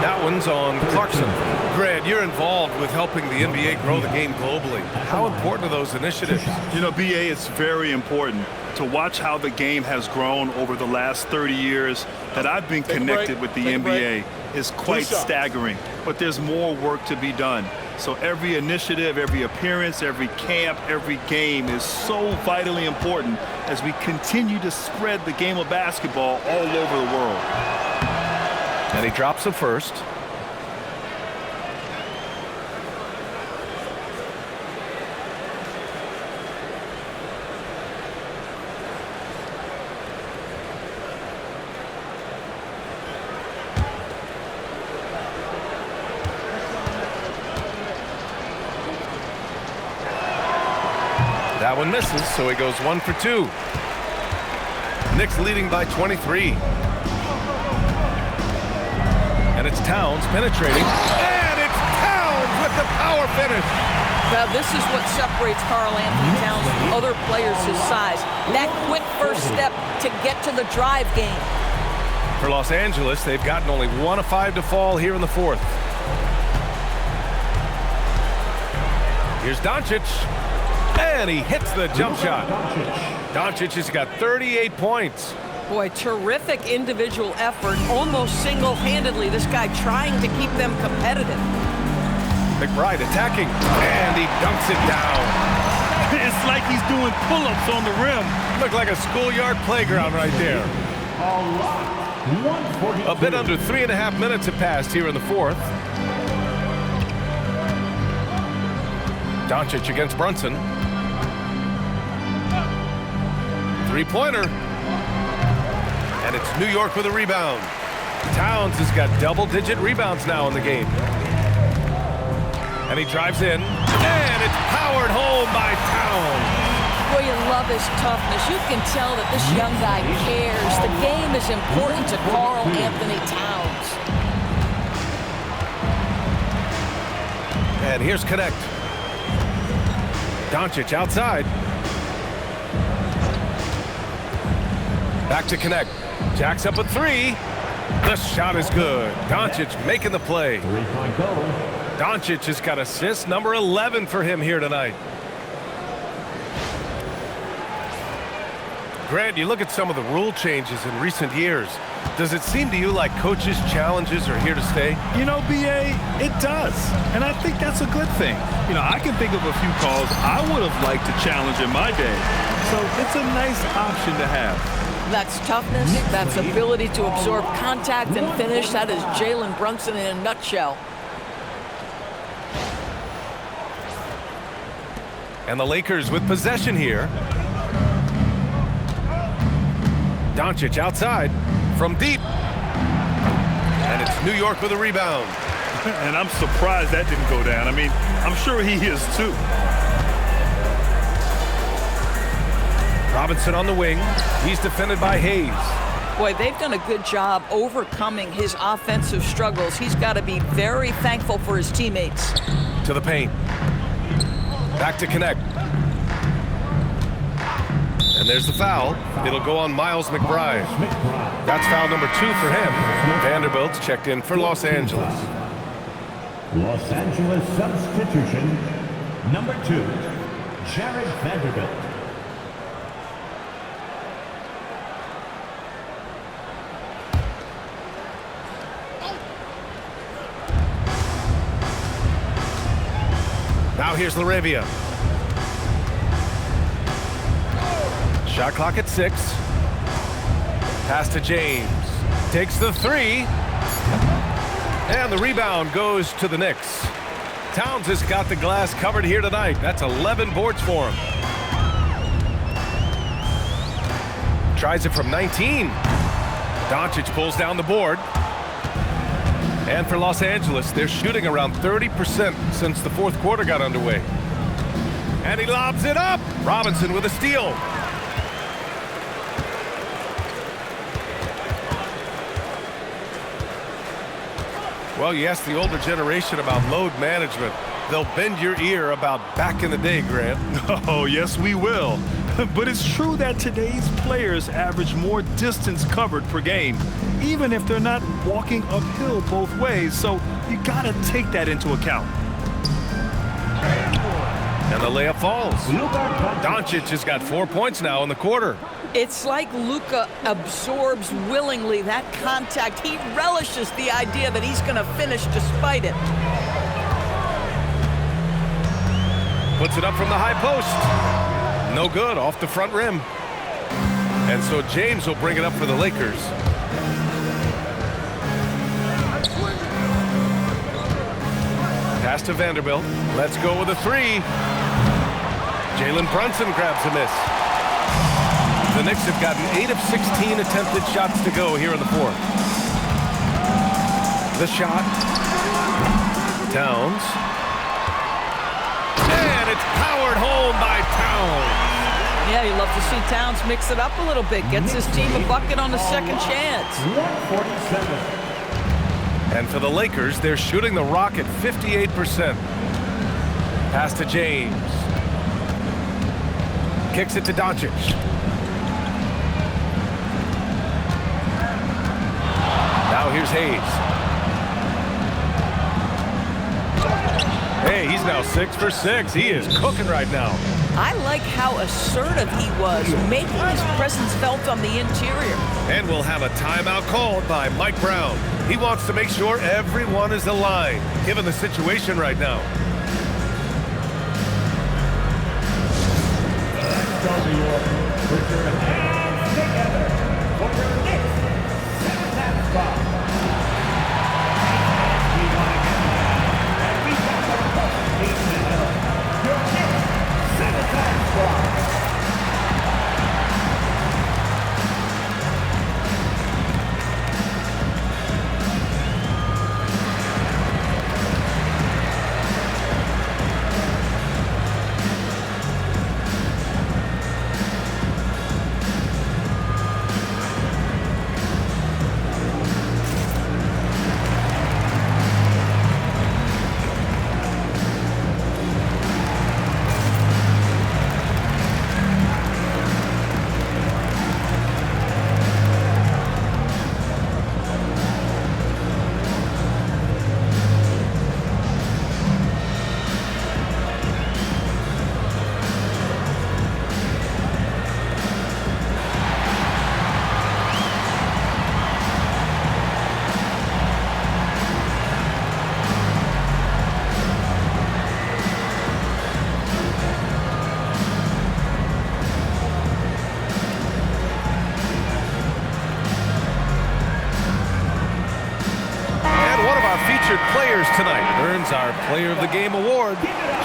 That one's on Clarkson. Grant, you're involved with helping the NBA grow the game globally. How important are those initiatives? You know, BA, it's very important to watch how the game has grown over the last 30 years that I've been connected with the NBA is quite staggering. But there's more work to be done. So every initiative, every appearance, every camp, every game is so vitally important as we continue to spread the game of basketball all over the world. And he drops it first. That one misses, so he goes 1 for 2. Knicks leading by 23. And it's Towns penetrating. And it's Towns with the power finish. Now, this is what separates Karl-Anthony Towns from other players his size. That quick first step to get to the drive game. For Los Angeles, they've gotten only 1 of 5 to fall here in the fourth. Here's Doncic. And he hits the jump shot. Doncic has got 38 points. Boy, terrific individual effort, almost single-handedly. This guy trying to keep them competitive. McBride attacking, and he dunks it down. It's like he's doing pull-ups on the rim. Looked like a schoolyard playground right there. A bit under 3.5 minutes have passed here in the fourth. Doncic against Brunson. Three-pointer. And it's New York with a rebound. Towns has got double-digit rebounds now in the game. And he drives in. And it's powered home by Towns. Boy, you love his toughness. You can tell that this young guy cares. The game is important to Karl-Anthony Towns. And here's Connect. Doncic outside. Back to Connect. Jacks up a three. The shot is good. Doncic making the play. Three-point goal. Doncic has got assist number 11 for him here tonight. Grant, you look at some of the rule changes in recent years. Does it seem to you like coaches' challenges are here to stay? You know, B.A., it does. And I think that's a good thing. You know, I can think of a few calls I would have liked to challenge in my day. So it's a nice option to have. That's toughness. That's ability to absorb contact and finish. That is Jalen Brunson in a nutshell. And the Lakers with possession here. Doncic outside from deep. And it's New York with a rebound. And I'm surprised that didn't go down. I mean, I'm sure he is too. Robinson on the wing. He's defended by Hayes. Boy, they've done a good job overcoming his offensive struggles. He's got to be very thankful for his teammates. To the paint. Back to Connect. And there's the foul. It'll go on Miles McBride. That's foul number 2 for him. Vanderbilt's checked in for Los Angeles. Los Angeles substitution, number 2, Jared Vanderbilt. Now here's LaRavia. Shot clock at 6. Pass to James. Takes the 3. And the rebound goes to the Knicks. Towns has got the glass covered here tonight. That's 11 boards for him. Tries it from 19. Doncic pulls down the board. And for Los Angeles, they're shooting around 30% since the fourth quarter got underway. And he lobs it up. Robinson with a steal. Well, you ask the older generation about load management. They'll bend your ear about back in the day, Grant. Oh, yes, we will. But it's true that today's players average more distance covered per game, even if they're not walking uphill both ways. So you got to take that into account. And the layup falls. Doncic has got 4 points now in the quarter. It's like Luka absorbs willingly that contact. He relishes the idea that he's going to finish despite it. Puts it up from the high post. No good, off the front rim. And so James will bring it up for the Lakers. Pass to Vanderbilt. Let's go with a 3. Jalen Brunson grabs a miss. The Knicks have gotten 8 of 16 attempted shots to go here in the fourth. The shot. Towns. And it's powered home by Towns. Yeah, you love to see Towns mix it up a little bit. Gets his team a bucket on the second chance. 147. And for the Lakers, they're shooting the rock at 58%. Pass to James. Kicks it to Doncic. Now here's Hayes. Hey, he's now 6 for 6. He is cooking right now. I like how assertive he was, making his presence felt on the interior. And we'll have a timeout called by Mike Brown. He wants to make sure everyone is aligned, given the situation right now. Put your hands together for your Knicks seventh spot. We want to get that. And we got the first team in the middle. Your Knicks seventh spot. tonight earns our Player of the Game award,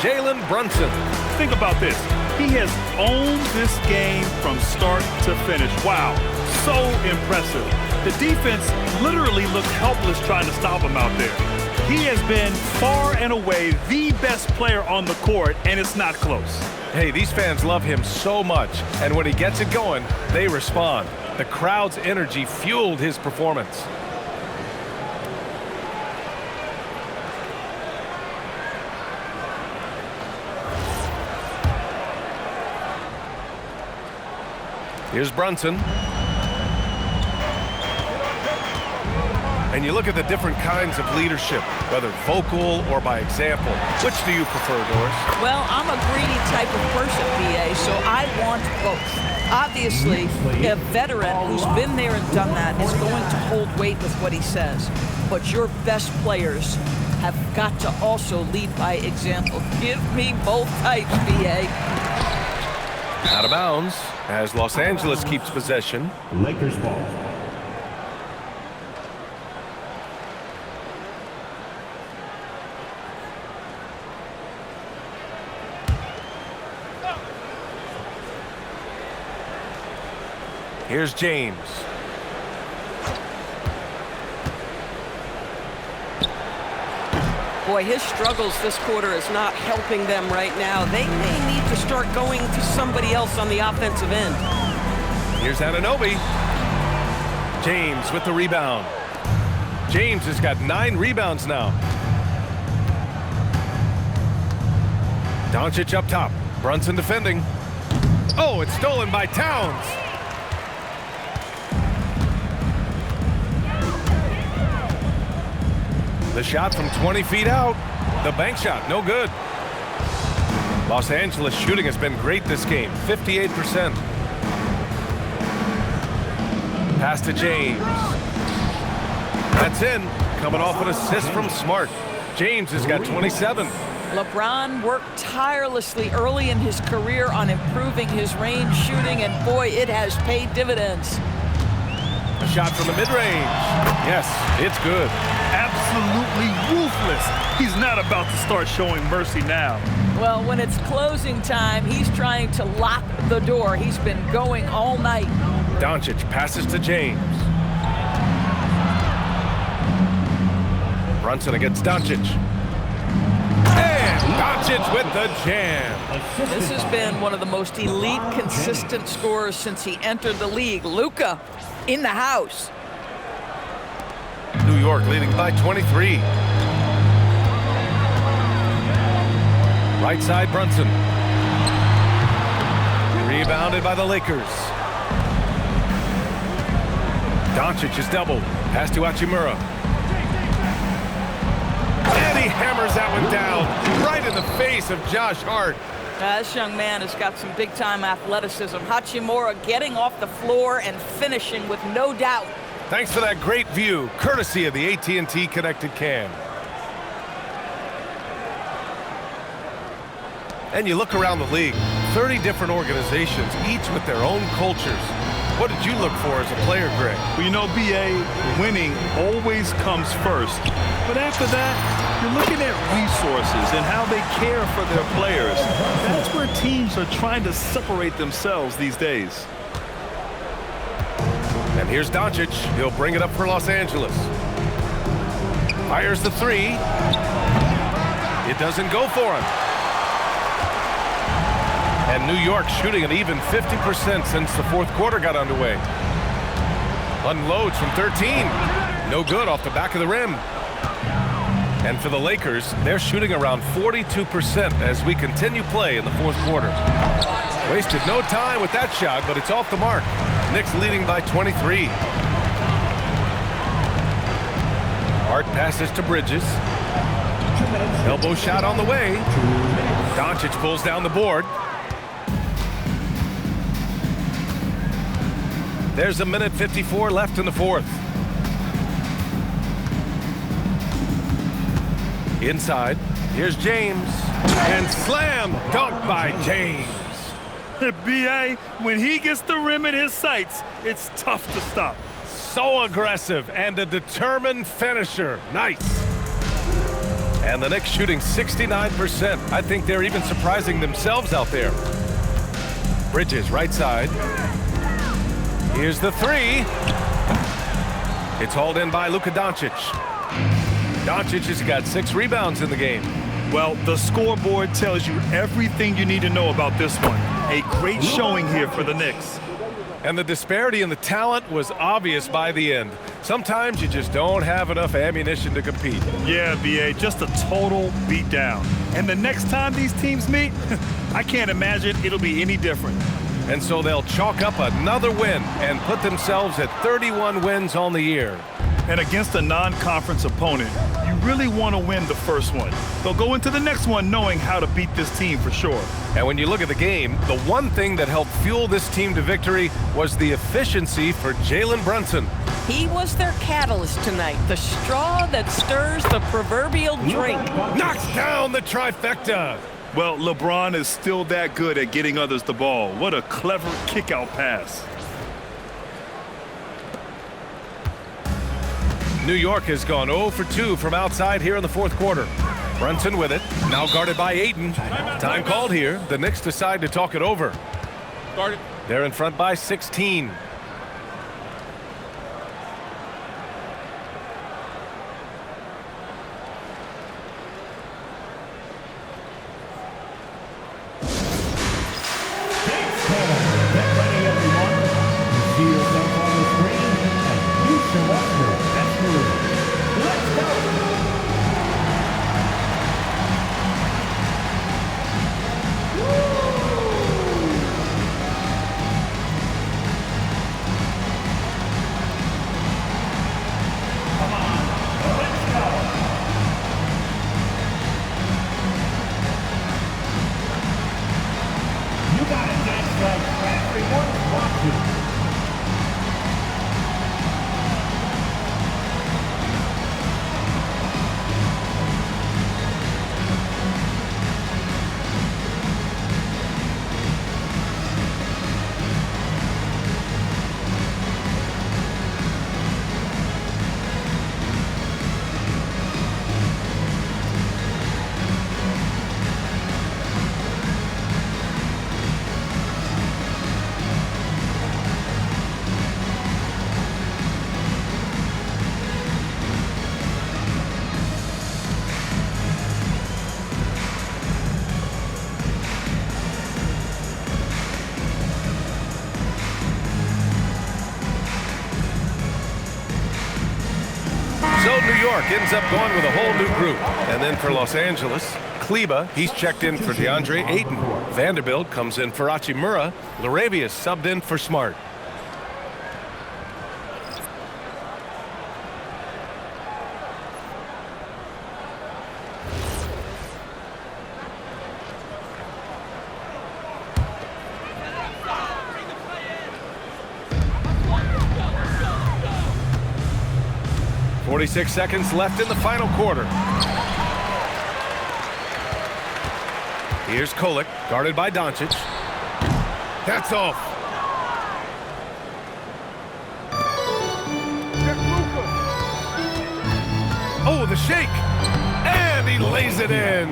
Jalen Brunson. Think about this. He has owned this game from start to finish. Wow, so impressive. The defense literally looked helpless trying to stop him out there. He has been far and away the best player on the court, and it's not close. Hey, these fans love him so much, and when he gets it going, they respond. The crowd's energy fueled his performance. Here's Brunson. And you look at the different kinds of leadership, whether vocal or by example. Which do you prefer, Doris? Well, I'm a greedy type of person, BA, so I want both. Obviously, a veteran who's been there and done that is going to hold weight with what he says. But your best players have got to also lead by example. Give me both types, BA. Out of bounds as Los Angeles keeps possession. Lakers ball. Here's James. Boy, his struggles this quarter is not helping them right now. They may need to start going to somebody else on the offensive end. Here's Anunoby. James with the rebound. James has got 9 rebounds now. Doncic up top. Brunson defending. Oh, it's stolen by Towns. The shot from 20 feet out. The bank shot, no good. Los Angeles shooting has been great this game, 58%. Pass to James. That's in, coming off an assist from Smart. James has got 27. LeBron worked tirelessly early in his career on improving his range shooting, and boy, it has paid dividends. A shot from the mid-range. Yes, it's good. Absolutely ruthless. He's not about to start showing mercy now. Well, when it's closing time, he's trying to lock the door. He's been going all night. Doncic passes to James. Brunson against Doncic. And Doncic with the jam. This has been one of the most elite, consistent scorers since he entered the league. Luka in the house. New York leading by 23. Right side, Brunson. Rebounded by the Lakers. Doncic is doubled. Pass to Hachimura. And he hammers that one down right in the face of Josh Hart. This young man has got some big-time athleticism. Hachimura getting off the floor and finishing with no doubt. Thanks for that great view, courtesy of the AT&T Connected Cam. And you look around the league, 30 different organizations, each with their own cultures. What did you look for as a player, Greg? Well, you know, BA, winning always comes first. But after that, you're looking at resources and how they care for their players. That's where teams are trying to separate themselves these days. And here's Doncic. He'll bring it up for Los Angeles. Fires the three. It doesn't go for him. And New York shooting an even 50% since the fourth quarter got underway. Unloads from 13. No good off the back of the rim. And for the Lakers, they're shooting around 42% as we continue play in the fourth quarter. Wasted no time with that shot, but it's off the mark. Knicks leading by 23. Hart passes to Bridges. Elbow shot on the way. Doncic pulls down the board. There's a minute 54 left in the fourth. Inside, here's James. And slam dunk by James. BA, when he gets the rim in his sights, it's tough to stop. So aggressive and a determined finisher. Nice. And the Knicks shooting 69%. I think they're even surprising themselves out there. Bridges, right side. Here's the three. It's hauled in by Luka Doncic. Doncic has got 6 rebounds in the game. Well, the scoreboard tells you everything you need to know about this one. A great showing here for the Knicks. And the disparity in the talent was obvious by the end. Sometimes you just don't have enough ammunition to compete. Yeah, B.A., just a total beatdown. And the next time these teams meet, I can't imagine it'll be any different. And so they'll chalk up another win and put themselves at 31 wins on the year. And against a non-conference opponent, you really want to win the first one. They'll go into the next one knowing how to beat this team for sure. And when you look at the game, the one thing that helped fuel this team to victory was the efficiency for Jalen Brunson. He was their catalyst tonight, the straw that stirs the proverbial drink. Knocks down the trifecta. Well, LeBron is still that good at getting others the ball. What a clever kick-out pass. New York has gone 0 for 2 from outside here in the fourth quarter. Brunson with it, now guarded by Ayton. Time called here. The Knicks decide to talk it over. They're in front by 16. Get ready, everyone. You see yourself on the screen, and you show us your best move. Let's go! Come on, let's go! You gotta dance like everyone's watching. So New York ends up going with a whole new group. And then for Los Angeles, Kleba, he's checked in for DeAndre Ayton. Vanderbilt comes in for Hachimura. Laravius subbed in for Smart. .46 seconds left in the final quarter. Here's Kolek, guarded by Doncic. That's off. Oh, the shake. And he lays it in.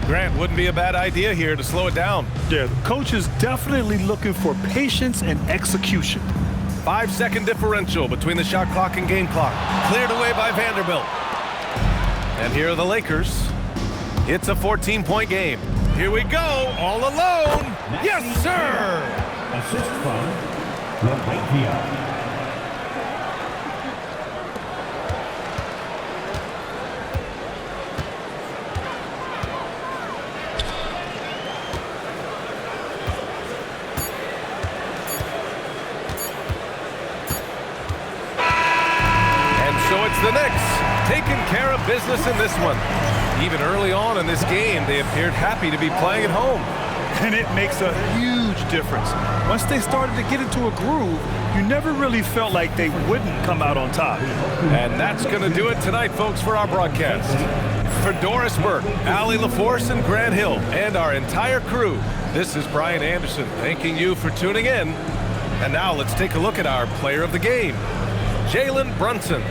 Grant, wouldn't be a bad idea here to slow it down. Yeah, the coach is definitely looking for patience and execution. 5-second differential between the shot clock and game clock. Cleared away by Vanderbilt. And here are the Lakers. It's a 14-point game. Here we go, all alone. Yes, sir! Assist from Laravius. The Knicks taking care of business in this one. Even early on in this game, they appeared happy to be playing at home. And it makes a huge difference. Once they started to get into a groove, you never really felt like they wouldn't come out on top. And that's going to do it tonight, folks, for our broadcast. For Doris Burke, Allie LaForce, and Grant Hill, and our entire crew, this is Brian Anderson thanking you for tuning in. And now let's take a look at our player of the game, Jalen Brunson.